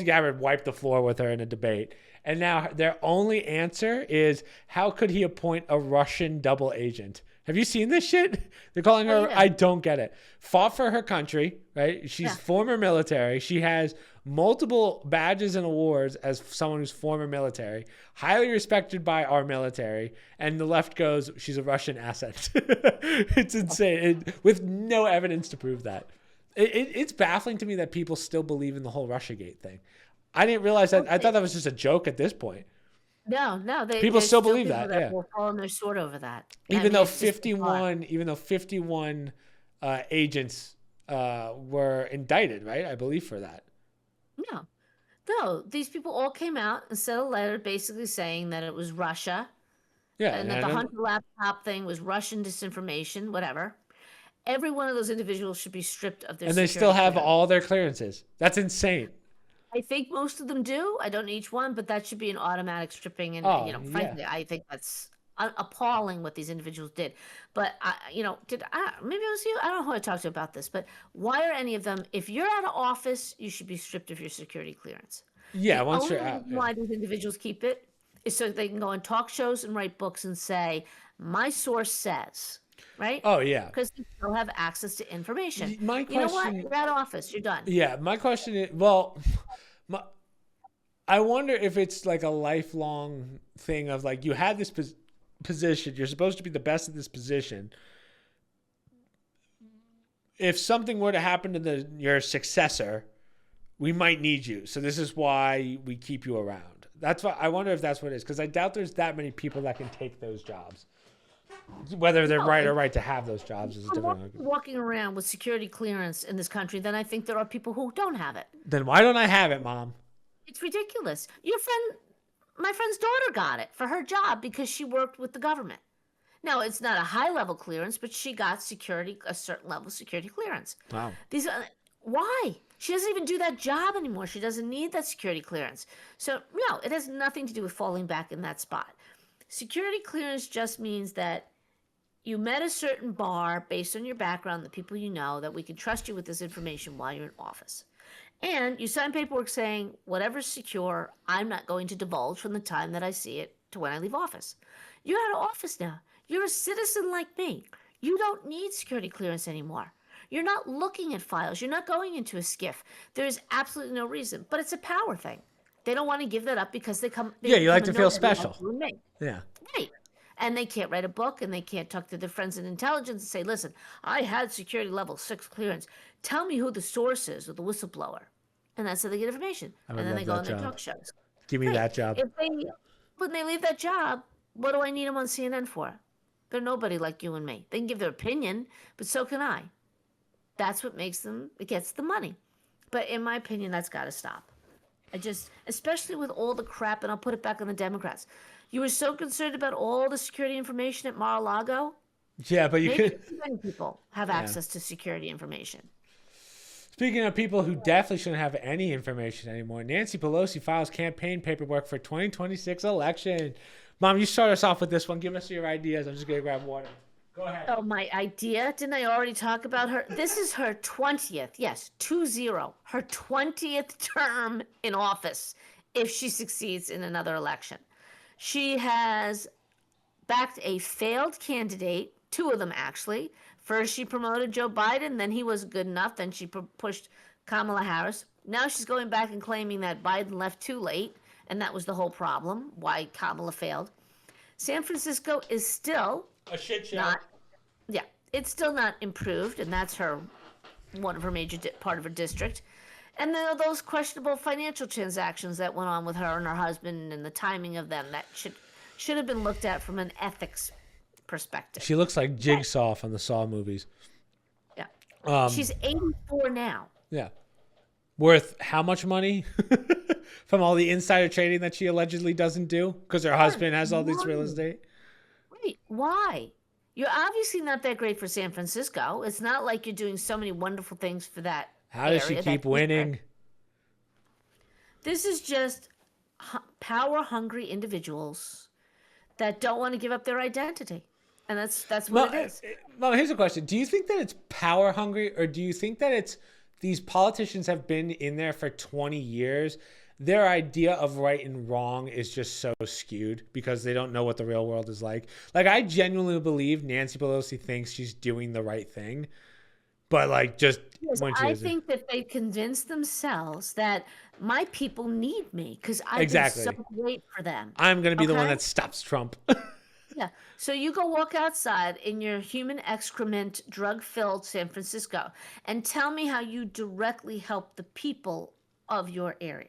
Gabbard wiped the floor with her in a debate. And now their only answer is, how could he appoint a Russian double agent? Have you seen this shit? They're calling her, I don't get it. Fought for her country, right? She's former military. She has multiple badges and awards as someone who's former military, highly respected by our military. And the left goes, she's a Russian asset. It's insane. With no evidence to prove that. It's baffling to me that people still believe in the whole Russiagate thing. I didn't realize that. I thought that was just a joke at this point. No, people still believe that. Yeah, will fall on their sword over that. Even though 51 agents were indicted, right? I believe for that. No, these people all came out and sent a letter basically saying that it was Russia. Yeah, and that the Hunter laptop thing was Russian disinformation, whatever. Every one of those individuals should be stripped of their. And they still have all their clearances. That's insane. I think most of them do. I don't know each one, but that should be an automatic stripping. And frankly, I think that's appalling what these individuals did. But maybe it was you. I don't know who I talked to about this. But why are any of them? If you're out of office, you should be stripped of your security clearance. Yeah, once you're out. Why these individuals keep it is so they can go on talk shows and write books and say, "My source says." Right? Oh, yeah. Because you still have access to information. My question, you know what? You're out of office. You're done. Yeah. My question is, I wonder if it's like a lifelong thing of like, you had this position. You're supposed to be the best at this position. If something were to happen to your successor, we might need you. So this is why we keep you around. That's why I wonder if that's what it is. Because I doubt there's that many people that can take those jobs. Whether they're right or right to have those jobs is a different argument. Walking around with security clearance in this country, then I think there are people who don't have it. Then why don't I have it, Mom? It's ridiculous. My friend's daughter got it for her job because she worked with the government. Now, it's not a high-level clearance, but she got a certain level of security clearance. Wow. Why? She doesn't even do that job anymore. She doesn't need that security clearance. So, no, it has nothing to do with falling back in that spot. Security clearance just means that you met a certain bar based on your background, the people you know, that we can trust you with this information while you're in office. And you sign paperwork saying, whatever's secure, I'm not going to divulge from the time that I see it to when I leave office. You're out of office now. You're a citizen like me. You don't need security clearance anymore. You're not looking at files. You're not going into a SCIF. There's absolutely no reason. But it's a power thing. They don't want to give that up because they come. You like to feel special. Yeah. Right. And they can't write a book and they can't talk to their friends in intelligence and say, listen, I had security level 6 clearance. Tell me who the source is or the whistleblower. And that's how they get information. And then they go on their talk shows. Give me that job. When they leave that job, what do I need them on CNN for? They're nobody like you and me. They can give their opinion, but so can I. That's what it gets the money. But in my opinion, that's got to stop. Especially with all the crap, and I'll put it back on the Democrats. You were so concerned about all the security information at Mar-a-Lago. Yeah, but many people have access to security information. Speaking of people who definitely shouldn't have any information anymore, Nancy Pelosi files campaign paperwork for 2026 election. Mom, you start us off with this one. Give us your ideas. I'm just going to grab water. Go ahead. Oh, my idea? Didn't I already talk about her? This is her 20th, yes, 20, her 20th term in office if she succeeds in another election. She has backed a failed candidate, 2 of them actually. First, she promoted Joe Biden, then he wasn't good enough, then she pushed Kamala Harris. Now she's going back and claiming that Biden left too late, and that was the whole problem, why Kamala failed. San Francisco is still a shit show. It's still not improved, and that's one of her major part of her district. And there are those questionable financial transactions that went on with her and her husband, and the timing of them that should have been looked at from an ethics perspective. She looks like Jigsaw from the Saw movies. Yeah. She's 84 now. Yeah. Worth how much money? from all the insider trading that she allegedly doesn't do because her husband has all this real estate. Wait, why? You're obviously not that great for San Francisco. It's not like you're doing so many wonderful things for that How does she area, keep winning? This is just power-hungry individuals that don't want to give up their identity. And that's what it is. Well, here's a question. Do you think that it's power hungry, or do you think that it's these politicians have been in there for 20 years? Their idea of right and wrong is just so skewed because they don't know what the real world is like. Like, I genuinely believe Nancy Pelosi thinks she's doing the right thing. But like, just when she think that they convince themselves that my people need me because I did so great for them. I'm going to be the one that stops Trump. Yeah. So you go walk outside in your human excrement, drug-filled San Francisco, and tell me how you directly help the people of your area.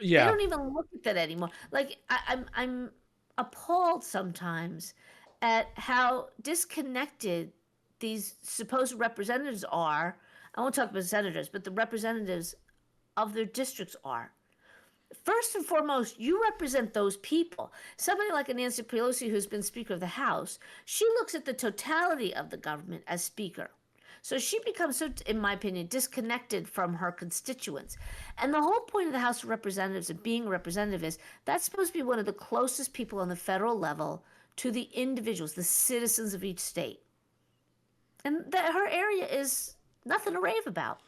Yeah. They don't even look at that anymore. Like I'm appalled sometimes at how disconnected these supposed representatives are. I won't talk about senators, but the representatives of their districts are. First and foremost, you represent those people. Somebody like a Nancy Pelosi, who's been Speaker of the House, she looks at the totality of the government as Speaker. So she becomes, so, in my opinion, disconnected from her constituents. And the whole point of the House of Representatives and being a representative is that's supposed to be one of the closest people on the federal level to the individuals, the citizens of each state. And that her area is nothing to rave about.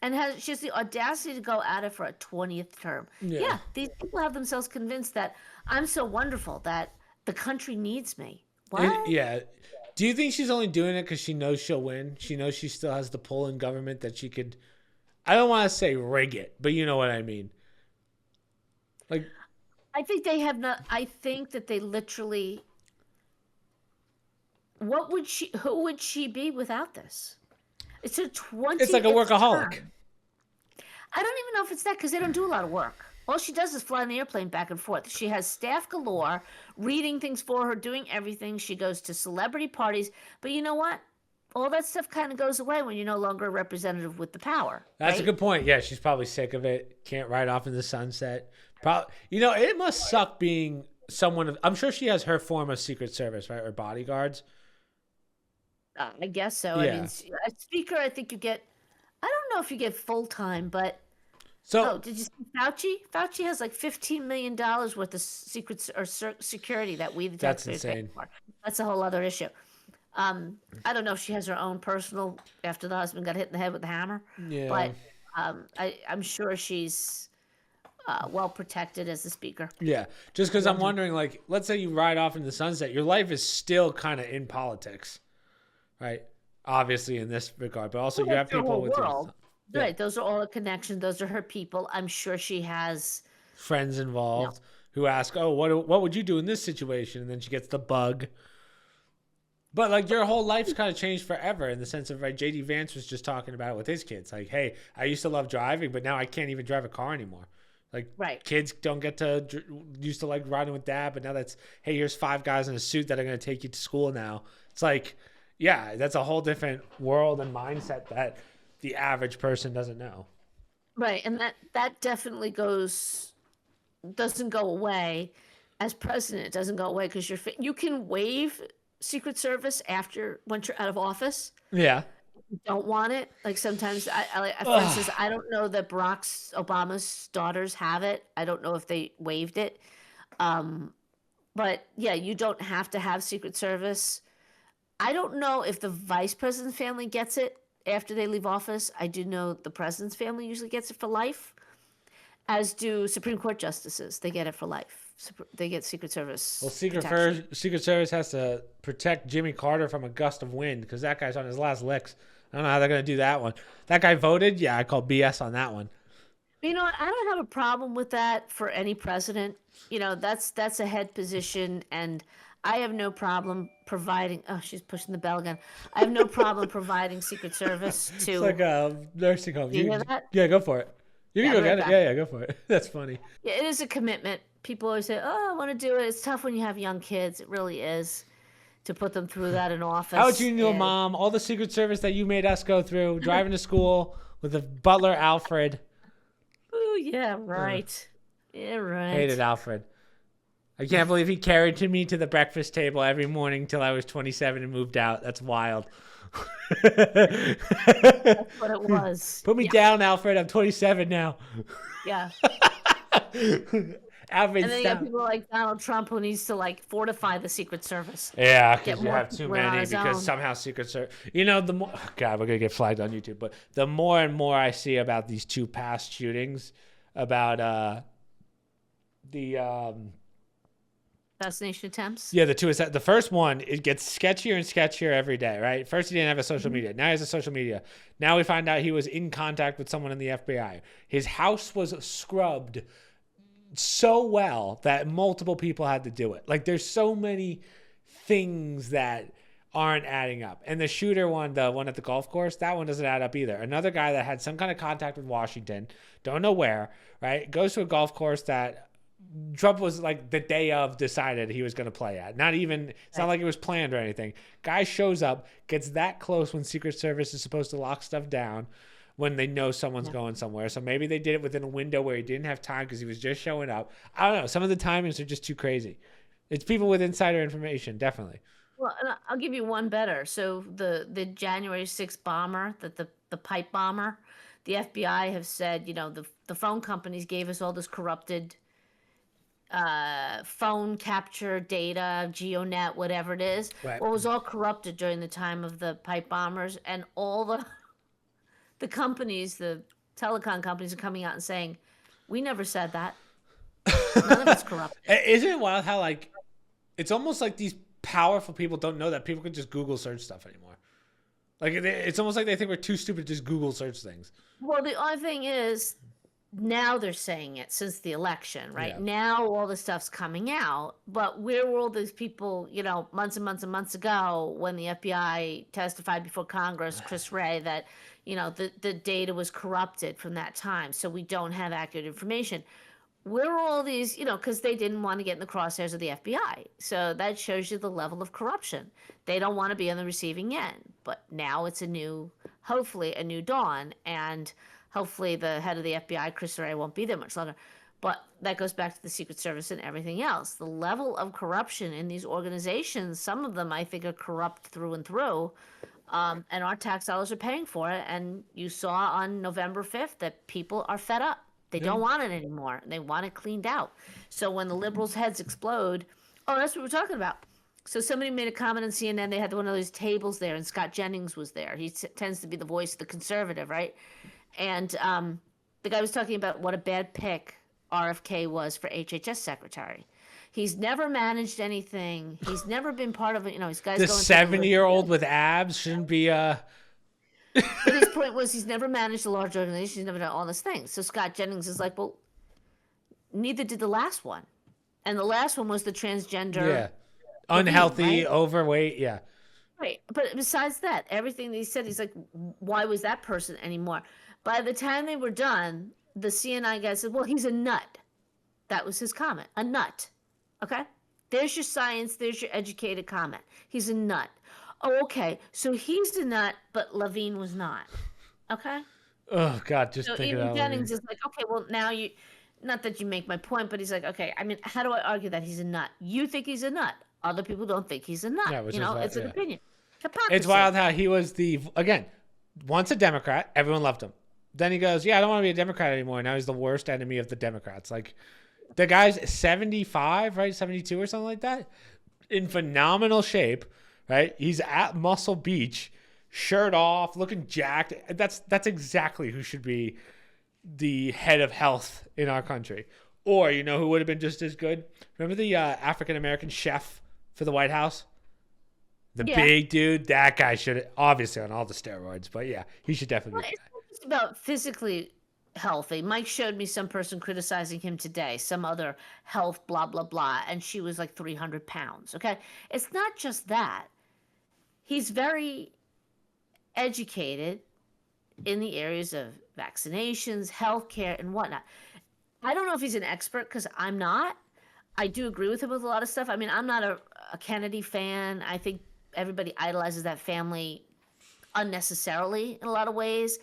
And she has the audacity to go at it for a 20th term. Yeah, these people have themselves convinced that I'm so wonderful that the country needs me. What? Yeah. Do you think she's only doing it because she knows she'll win? She knows she still has the pull in government that she could, I don't want to say rig it, but you know what I mean. Like, I think they have not, I think that they literally, who would she be without this? It's a 20. It's like a workaholic. Term. I don't even know if it's that because they don't do a lot of work. All she does is fly in the airplane back and forth. She has staff galore, reading things for her, doing everything. She goes to celebrity parties. But you know what? All that stuff kind of goes away when you're no longer a representative with the power. That's a good point. Yeah, she's probably sick of it. Can't ride off in the sunset. It must suck being someone of, I'm sure she has her form of Secret Service, right? Or bodyguards. I guess so. Yeah. I mean, a speaker, I think you get, I don't know if you get full-time, but did you see Fauci? Fauci has like $15 million worth of secret or security that we the taxpayers pay for. That's a whole other issue. I don't know if she has her own personal after the husband got hit in the head with a hammer. Yeah. But I'm sure she's well protected as the speaker. Yeah. Just because I'm wondering, like, let's say you ride off in the sunset, your life is still kind of in politics, right? Obviously in this regard, but also you have people with world. Right. Those are all the connections. Those are her people. I'm sure she has friends involved who ask, oh, what would you do in this situation? And then she gets the bug. But like your whole life's kind of changed forever in the sense of, right, J.D. Vance was just talking about it with his kids. Like, hey, I used to love driving, but now I can't even drive a car anymore. Like, kids don't get to, used to like riding with dad, but now that's, hey, here's 5 guys in a suit that are going to take you to school now. It's like, yeah, that's a whole different world and mindset that the average person doesn't know. Right. And that definitely doesn't go away as president. It doesn't go away because you can waive Secret Service once you're out of office. Yeah. You don't want it. Like sometimes for instance, I don't know that Barack Obama's daughters have it. I don't know if they waived it. But yeah, you don't have to have Secret Service. I don't know if the vice president's family gets it after they leave office. I do know the president's family usually gets it for life, as do Supreme Court justices. They get it for life. They get Secret Service. Well, Secret Service has to protect Jimmy Carter from a gust of wind because that guy's on his last licks. I don't know how they're going to do that one. That guy voted. Yeah, I call BS on that one. You know what? I don't have a problem with that for any president. You know, that's a head position, and I have no problem providing. Oh, she's pushing the bell again. I have no problem providing Secret Service to. It's like a nursing home. You hear that? Yeah, go for it. You can go get it. Yeah, go for it. That's funny. Yeah, it is a commitment. People always say, "Oh, I want to do it." It's tough when you have young kids. It really is to put them through that in office. How would you know, Mom? All the Secret Service that you made us go through, driving to school with a butler, Alfred. Oh, yeah, right. Yeah, right. Hated Alfred. I can't believe he carried me to the breakfast table every morning till I was 27 and moved out. That's wild. That's what it was. Put me down, Alfred. I'm 27 now. Yeah. Alfred, And then you got stop. people like Donald Trump who needs to like fortify the Secret Service. Yeah, Get because you more have too people in on many. his Because own. somehow Secret Service. You know, the more. Oh, God, we're gonna get flagged on YouTube. But the more and more I see about these two past shootings, about the Assassination attempts. yeah, the first one, it gets sketchier and sketchier every day, right? First he didn't have a social media. Now he has a social media. Now we find out he was in contact with someone in the FBI. His house was scrubbed so well that multiple people had to do it. Like there's so many things that aren't adding up. And the shooter one, the one at the golf course, that one doesn't add up either. Another guy that had some kind of contact with Washington, don't know where, right? Goes to a golf course that Trump was like the day of decided he was going to play at. Not even, it's not like it was planned or anything. Guy shows up, gets that close when Secret Service is supposed to lock stuff down when they know someone's going somewhere. So maybe they did it within a window where he didn't have time because he was just showing up. I don't know. Some of the timings are just too crazy. It's people with insider information, definitely. Well, and I'll give you one better. So the January 6th bomber, the pipe bomber, the FBI have said, you know, the phone companies gave us all this corrupted phone capture data, GeoNet, whatever it is. Right. Well, it was all corrupted during the time of the pipe bombers, and all the companies, the telecom companies, are coming out and saying, "We never said that. None of it's corrupt." Isn't it wild how like it's almost like these powerful people don't know that people can just Google search stuff anymore. Like it's almost like they think we're too stupid to just Google search things. Well, the only thing is, now they're saying it since the election, right? Yeah. Now all the stuff's coming out, but where were all these people, you know, months and months and months ago when the FBI testified before Congress, Chris Wray, that, you know, the data was corrupted from that time, so we don't have accurate information. Where are all these, you know, because they didn't want to get in the crosshairs of the FBI. So that shows you the level of corruption. They don't want to be on the receiving end, but now it's hopefully a new dawn, and hopefully the head of the FBI, Chris Wray, won't be there much longer. But that goes back to the Secret Service and everything else. The level of corruption in these organizations, some of them I think are corrupt through and through, and our tax dollars are paying for it. And you saw on November 5th that people are fed up. They don't want it anymore. They want it cleaned out. So when the liberals' heads explode, oh, that's what we're talking about. So somebody made a comment on CNN. They had one of those tables there, and Scott Jennings was there. He tends to be the voice of the conservative, right? And the guy was talking about what a bad pick RFK was for HHS secretary. He's never managed anything. He's never been part of it. You know, these guys. The 70-year-old with abs shouldn't be. But his point was he's never managed a large organization. He's never done all these things. So Scott Jennings is like, well, neither did the last one. And the last one was the transgender. Yeah. Unhealthy, right? Overweight. Yeah. Right. But besides that, everything that he said, he's like, why was that person anymore? By the time they were done, the CNN guy said, well, he's a nut. That was his comment. A nut. Okay? There's your science. There's your educated comment. He's a nut. Oh, okay. So he's a nut, but Levine was not. Okay? Oh, God. Just think even about Jennings is like, okay, well, now you, not that you make my point, but he's like, okay, I mean, how do I argue that he's a nut? You think he's a nut. Other people don't think he's a nut. Yeah, which you know, is it's an opinion. Hypocrisy. It's wild how he was again, once a Democrat, everyone loved him. Then he goes, yeah, I don't want to be a Democrat anymore. Now he's the worst enemy of the Democrats. Like, the guy's 75, right? 72 or something like that. In phenomenal shape, right? He's at Muscle Beach, shirt off, looking jacked. That's exactly who should be the head of health in our country. Or, you know, who would have been just as good? Remember the African-American chef for the White House? The big dude? That guy should, obviously on all the steroids, but yeah, he should definitely be. It's not just about physically healthy. Mike showed me some person criticizing him today, some other health, blah, blah, blah, and she was like 300 pounds, okay? It's not just that. He's very educated in the areas of vaccinations, healthcare, and whatnot. I don't know if he's an expert because I'm not. I do agree with him with a lot of stuff. I mean, I'm not a Kennedy fan. I think everybody idolizes that family unnecessarily in a lot of ways.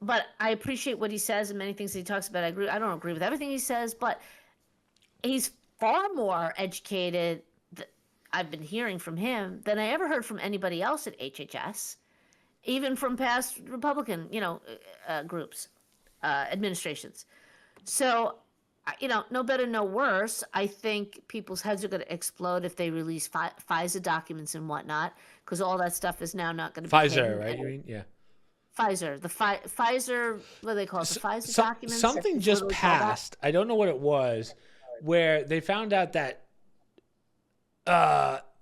but I appreciate what he says and many things that he talks about. I don't agree with everything he says, but he's far more educated. I've been hearing from him than I ever heard from anybody else at HHS, even from past Republican, groups, administrations. So, no better, no worse. I think people's heads are going to explode if they release FISA documents and whatnot, because all that stuff is now not going to be Pfizer, hidden. right? You mean, yeah. Pfizer, Pfizer, what do they call it? The Pfizer documents. Something just passed. I don't know what it was, where they found out that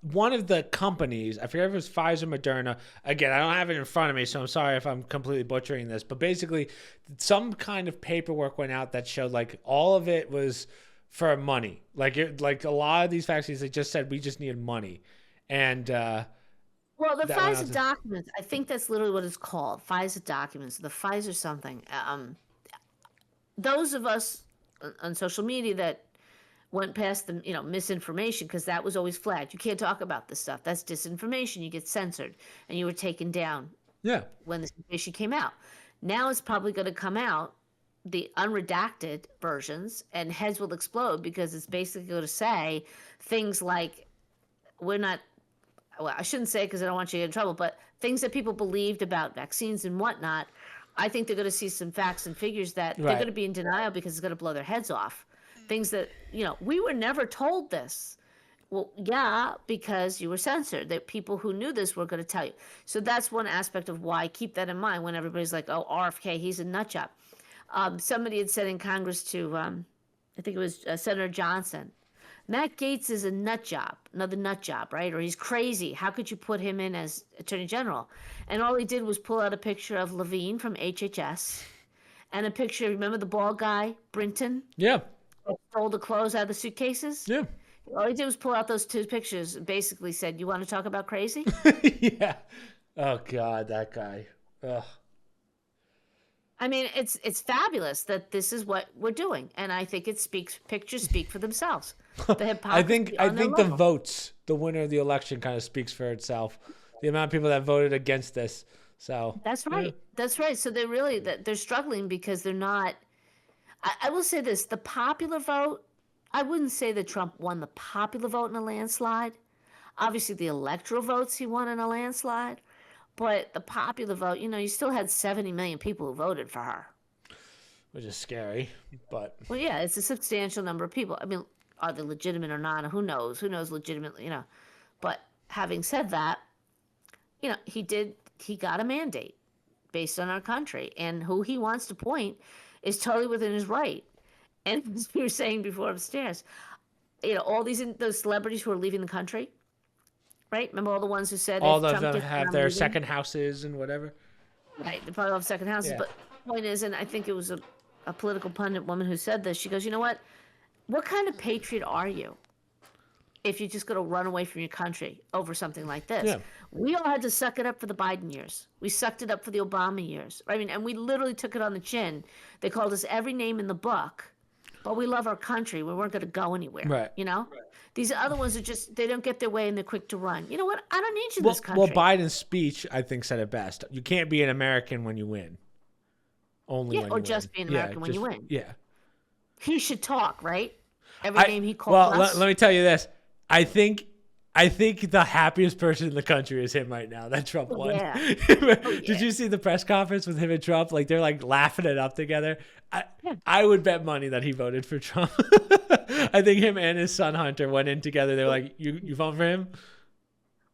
one of the companies, I forget if it was Pfizer, Moderna. Again, I don't have it in front of me, so I'm sorry if I'm completely butchering this. But basically, some kind of paperwork went out that showed like all of it was for money. Like a lot of these vaccines, they just said we just needed money, and well, the Pfizer documents, I think that's literally what it's called. Pfizer documents, the Pfizer something. Those of us on social media that went past the misinformation, because that was always flagged. You can't talk about this stuff. That's disinformation. You get censored, and you were taken down. Yeah. When this information came out, now it's probably going to come out, the unredacted versions, and heads will explode because it's basically going to say things like, we're not. Well, I shouldn't say because I don't want you to get in trouble, but things that people believed about vaccines and whatnot, I think they're going to see some facts and figures that they're going to be in denial because it's going to blow their heads off. Things that, we were never told this. Well, yeah, because you were censored. That people who knew this were going to tell you. So that's one aspect of why. Keep that in mind when everybody's like, oh, RFK, he's a nut job. Somebody had said in Congress to, I think it was Senator Johnson, Matt Gaetz is a nut job, another nut job, right? Or he's crazy. How could you put him in as Attorney General? And all he did was pull out a picture of Levine from HHS and a picture, remember the bald guy, Brinton? Yeah. Stole the clothes out of the suitcases? Yeah. All he did was pull out those two pictures and basically said, you want to talk about crazy? Yeah. Oh, God, that guy. Ugh. I mean, it's fabulous that this is what we're doing, and I think pictures speak for themselves. The hypocrisy I think the votes, the winner of the election, kind of speaks for itself. The amount of people that voted against this. So that's right. Yeah. That's right. So they're struggling because they're not. I will say this: the popular vote. I wouldn't say that Trump won the popular vote in a landslide. Obviously, the electoral votes he won in a landslide. But the popular vote, you still had 70 million people who voted for her. Which is scary, but... Well, yeah, it's a substantial number of people. I mean, are they legitimate or not? Who knows? Who knows legitimately, But having said that, he got a mandate based on our country. And who he wants to point is totally within his right. And as we were saying before upstairs, all those celebrities who are leaving the country, right? Remember all the ones who said all of them have their second houses and whatever? Right, they probably have second houses. Yeah. But the point is, and I think it was a political pundit woman who said this, she goes, you know what? What kind of patriot are you if you're just going to run away from your country over something like this? Yeah. We all had to suck it up for the Biden years. We sucked it up for the Obama years. I mean, and we literally took it on the chin. They called us every name in the book, but we love our country. We weren't going to go anywhere, right? Right. These other ones are just, they don't get their way and they're quick to run. You know what? I don't need you in this country. Well, Biden's speech, I think, said it best. You can't be an American when you win. Only when you win. Or just be an American when you win. Yeah. He should talk, right? Every name he called us. Let me tell you this. I think the happiest person in the country is him right now that Trump won. Yeah. Did you see the press conference with him and Trump? Like, they're like laughing it up together. I would bet money that he voted for Trump. I think him and his son Hunter went in together. They're like, you vote for him?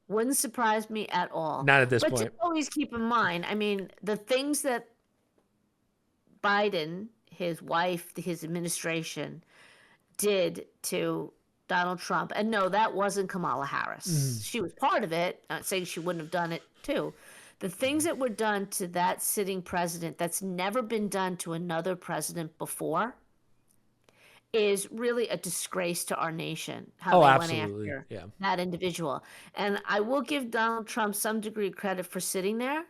Wouldn't surprise me at all. Not at this point. But always keep in mind, I mean, the things that Biden, his wife, his administration did to Donald Trump, and no, that wasn't Kamala Harris. Mm-hmm. She was part of it. I'm not saying she wouldn't have done it too. The things that were done to that sitting president that's never been done to another president before is really a disgrace to our nation, how they absolutely. Went after that individual. And I will give Donald Trump some degree of credit for sitting there.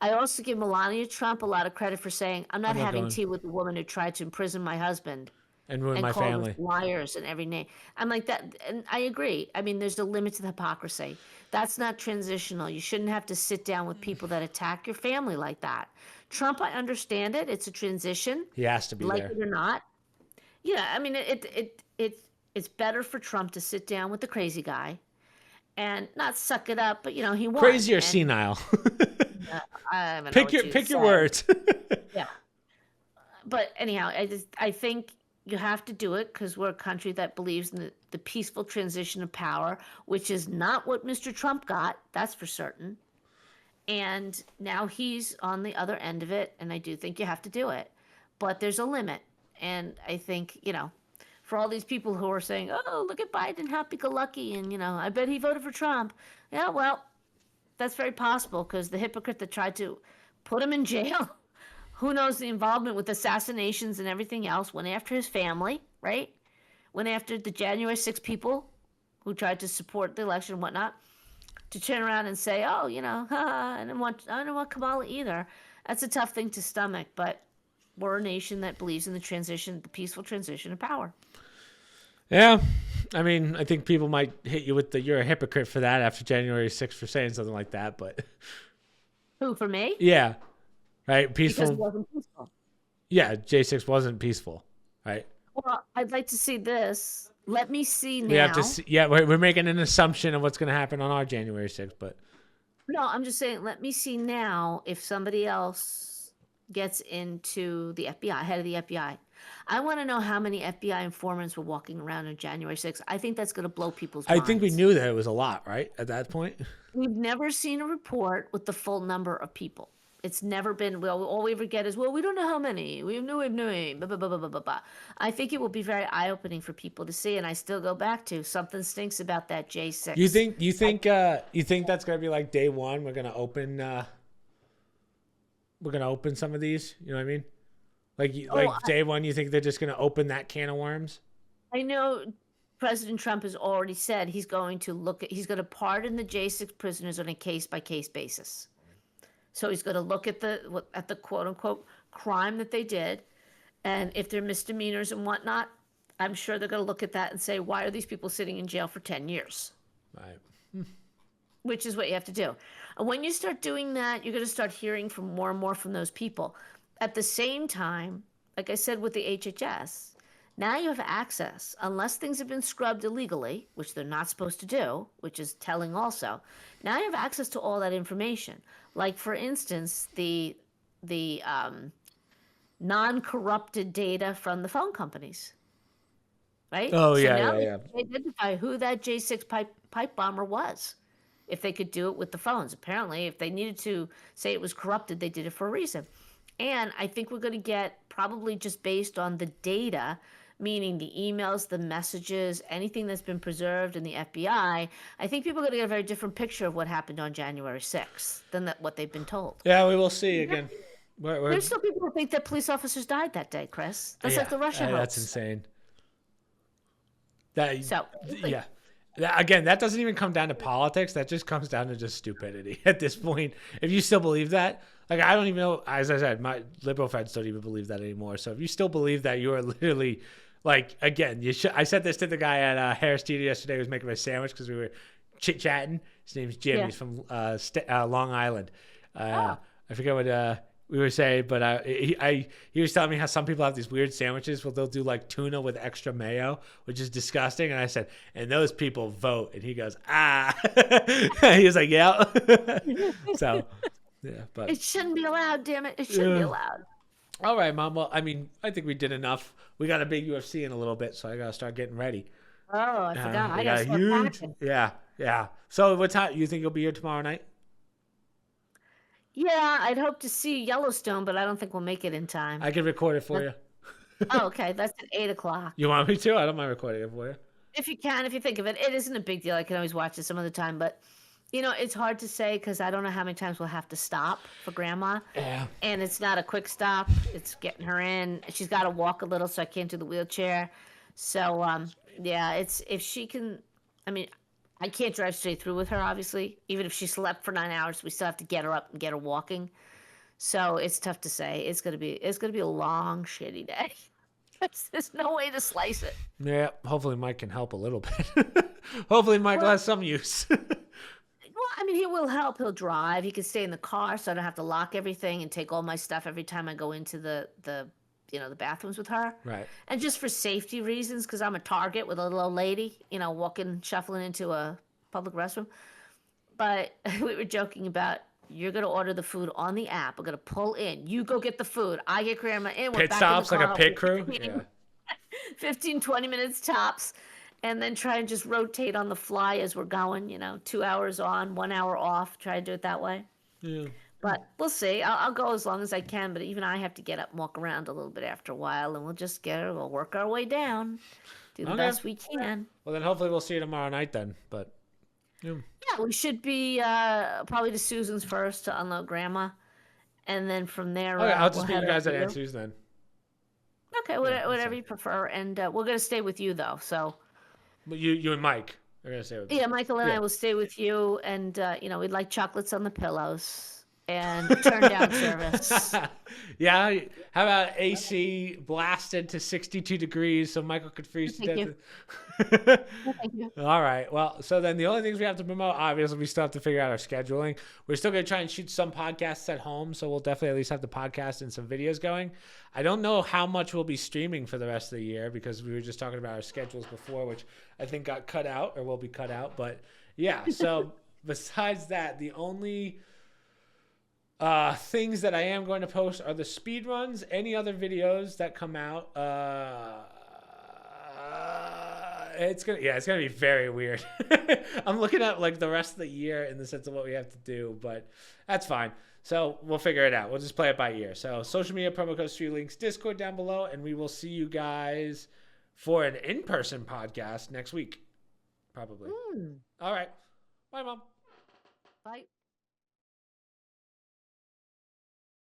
I also give Melania Trump a lot of credit for saying, I'm not having tea with the woman who tried to imprison my husband and ruin and my called us family. liars and every name. I'm like that, and I agree. I mean, there's a limit to the hypocrisy. That's not transitional. You shouldn't have to sit down with people that attack your family like that. Trump, I understand it. It's a transition, He has to be like there. it or not. Yeah, I mean, it's better for Trump to sit down with the crazy guy and not suck it up, but he won, Crazy or and senile. I don't know pick what your you'd pick your say. words. Yeah, but anyhow, I think you have to do it because we're a country that believes in the peaceful transition of power, which is not what Mr. Trump got. That's for certain. And now he's on the other end of it, and I do think you have to do it, but there's a limit. And I think for all these people who are saying, "Oh, look at Biden, happy-go-lucky," and I bet he voted for Trump. Yeah, well, that's very possible because the hypocrite that tried to put him in jail, who knows the involvement with assassinations and everything else, went after his family, right? Went after the January 6 people who tried to support the election and whatnot, to turn around and say, "Oh, I don't want Kamala either." That's a tough thing to stomach, but we're a nation that believes in the peaceful transition of power. Yeah. I mean, I think people might hit you with you're a hypocrite for that after January 6th for saying something like that, but Who, for me? yeah. Right? Because it Peaceful. wasn't peaceful. Yeah, J6 wasn't peaceful, right? Well, I'd like to see this. Let me see We have to now. see, yeah, we're making an assumption of what's going to happen on our January 6th, but No, I'm just saying, let me see now if somebody else gets into the FBI, head of the FBI. I want to know how many FBI informants were walking around on January 6th. I think that's going to blow people's I minds. think we knew that it was a lot, right? At that point. We've never seen a report with the full number of people. It's never been, well, all we ever get is, well, we don't know how many. We have no way, blah, blah, blah, blah, blah, blah, blah. I think it will be very eye-opening for people to see, and I still go back to something stinks about that J6. You think that's going to be like day one? We're going to open some of these, you know what I mean? Like day one, you think they're just going to open that can of worms? I know President Trump has already said he's going to pardon the J6 prisoners on a case-by-case basis. So he's going to look at the quote-unquote crime that they did, and if they're misdemeanors and whatnot, I'm sure they're going to look at that and say, why are these people sitting in jail for 10 years? Right. Which is what you have to do. And when you start doing that, you're going to start hearing from more and more from those people. At the same time, like I said with the HHS, now you have access, unless things have been scrubbed illegally, which they're not supposed to do, which is telling also. Now you have access to all that information. Like, for instance, the non-corrupted data from the phone companies, right? Oh, so yeah, now yeah. they identify who that J6 pipe bomber was, if they could do it with the phones. Apparently, if they needed to say it was corrupted, they did it for a reason. And I think we're going to get, probably just based on the data, meaning the emails, the messages, anything that's been preserved in the FBI, I think people are going to get a very different picture of what happened on January 6th than what they've been told. Yeah, we will see again. There's still people who think that police officers died that day, Chris. That's like the Russia hoax. That's insane. Yeah. Again, that doesn't even come down to politics. That just comes down to just stupidity at this point. If you still believe that, like, I don't even know, as I said, my liberal friends don't even believe that anymore. So if you still believe that, you are literally, like, again, I said this to the guy at Harris Teeter yesterday who was making my sandwich because we were chit-chatting. His name's Jim. Yeah. He's from Long Island. I forget what we were saying, but he was telling me how some people have these weird sandwiches where they'll do like tuna with extra mayo, which is disgusting. And I said, and those people vote. And he goes, he was like, yeah. So, yeah, but it shouldn't be allowed. Damn it, it shouldn't be allowed. All right, Mom. Well, I mean, I think we did enough. We got a big UFC in a little bit, so I gotta start getting ready. Oh, I forgot. I gotta start packing. Yeah. So, what time you think you'll be here tomorrow night? Yeah, I'd hope to see Yellowstone, but I don't think we'll make it in time. I can record it for you. Oh, okay. That's at 8:00. You want me to? I don't mind recording it for you. If you can, if you think of it. It isn't a big deal. I can always watch it some other time, but it's hard to say because I don't know how many times we'll have to stop for Grandma. Yeah. And it's not a quick stop. It's getting her in. She's got to walk a little, so I can't do the wheelchair. So, yeah, if she can, I mean, I can't drive straight through with her, obviously. Even if she slept for 9 hours, we still have to get her up and get her walking. So it's tough to say. It's gonna be a long, shitty day. There's no way to slice it. Yeah, hopefully Mike can help a little bit. Hopefully Michael has some use. Well, I mean, he will help. He'll drive. He can stay in the car, so I don't have to lock everything and take all my stuff every time I go into the bathrooms with her. Right. And just for safety reasons, because I'm a target with a little old lady, walking, shuffling into a public restroom. But we were joking about you're gonna order the food on the app. We're gonna pull in. You go get the food. I get grandma in. We're Pit back stops in the like car a pit crew. 15, Yeah. 15, 20 minutes tops. And then try and just rotate on the fly as we're going, 2 hours on, 1 hour off. Try to do it that way. Yeah. But we'll see. I'll go as long as I can. But even I have to get up and walk around a little bit after a while. And we'll work our way down. Do the best we can. Well, then hopefully we'll see you tomorrow night then. But yeah, we should be probably to Susan's first to unload Grandma. And then from there, okay, I'll just we'll meet you guys at you. Aunt Sue's then. Okay, whatever you prefer. And we're going to stay with you, though. So. But you and Mike are going to stay with me. Yeah, Michael and I will stay with you. And, we'd like chocolates on the pillows. And turn down service. Yeah, how about AC blasted to 62 degrees so Michael could freeze to death? Thank you. All right. Well, so then the only things we have to promote, obviously, we still have to figure out our scheduling. We're still going to try and shoot some podcasts at home, so we'll definitely at least have the podcast and some videos going. I don't know how much we'll be streaming for the rest of the year because we were just talking about our schedules before, which I think got cut out or will be cut out. But yeah, so besides that, the only things that I am going to post are the speed runs. Any other videos that come out, it's gonna be very weird. I'm looking at like the rest of the year in the sense of what we have to do, but that's fine. So we'll figure it out. We'll just play it by ear. So social media, promo code street links, Discord down below, and we will see you guys for an in-person podcast next week, probably. All right. Bye, Mom. Bye.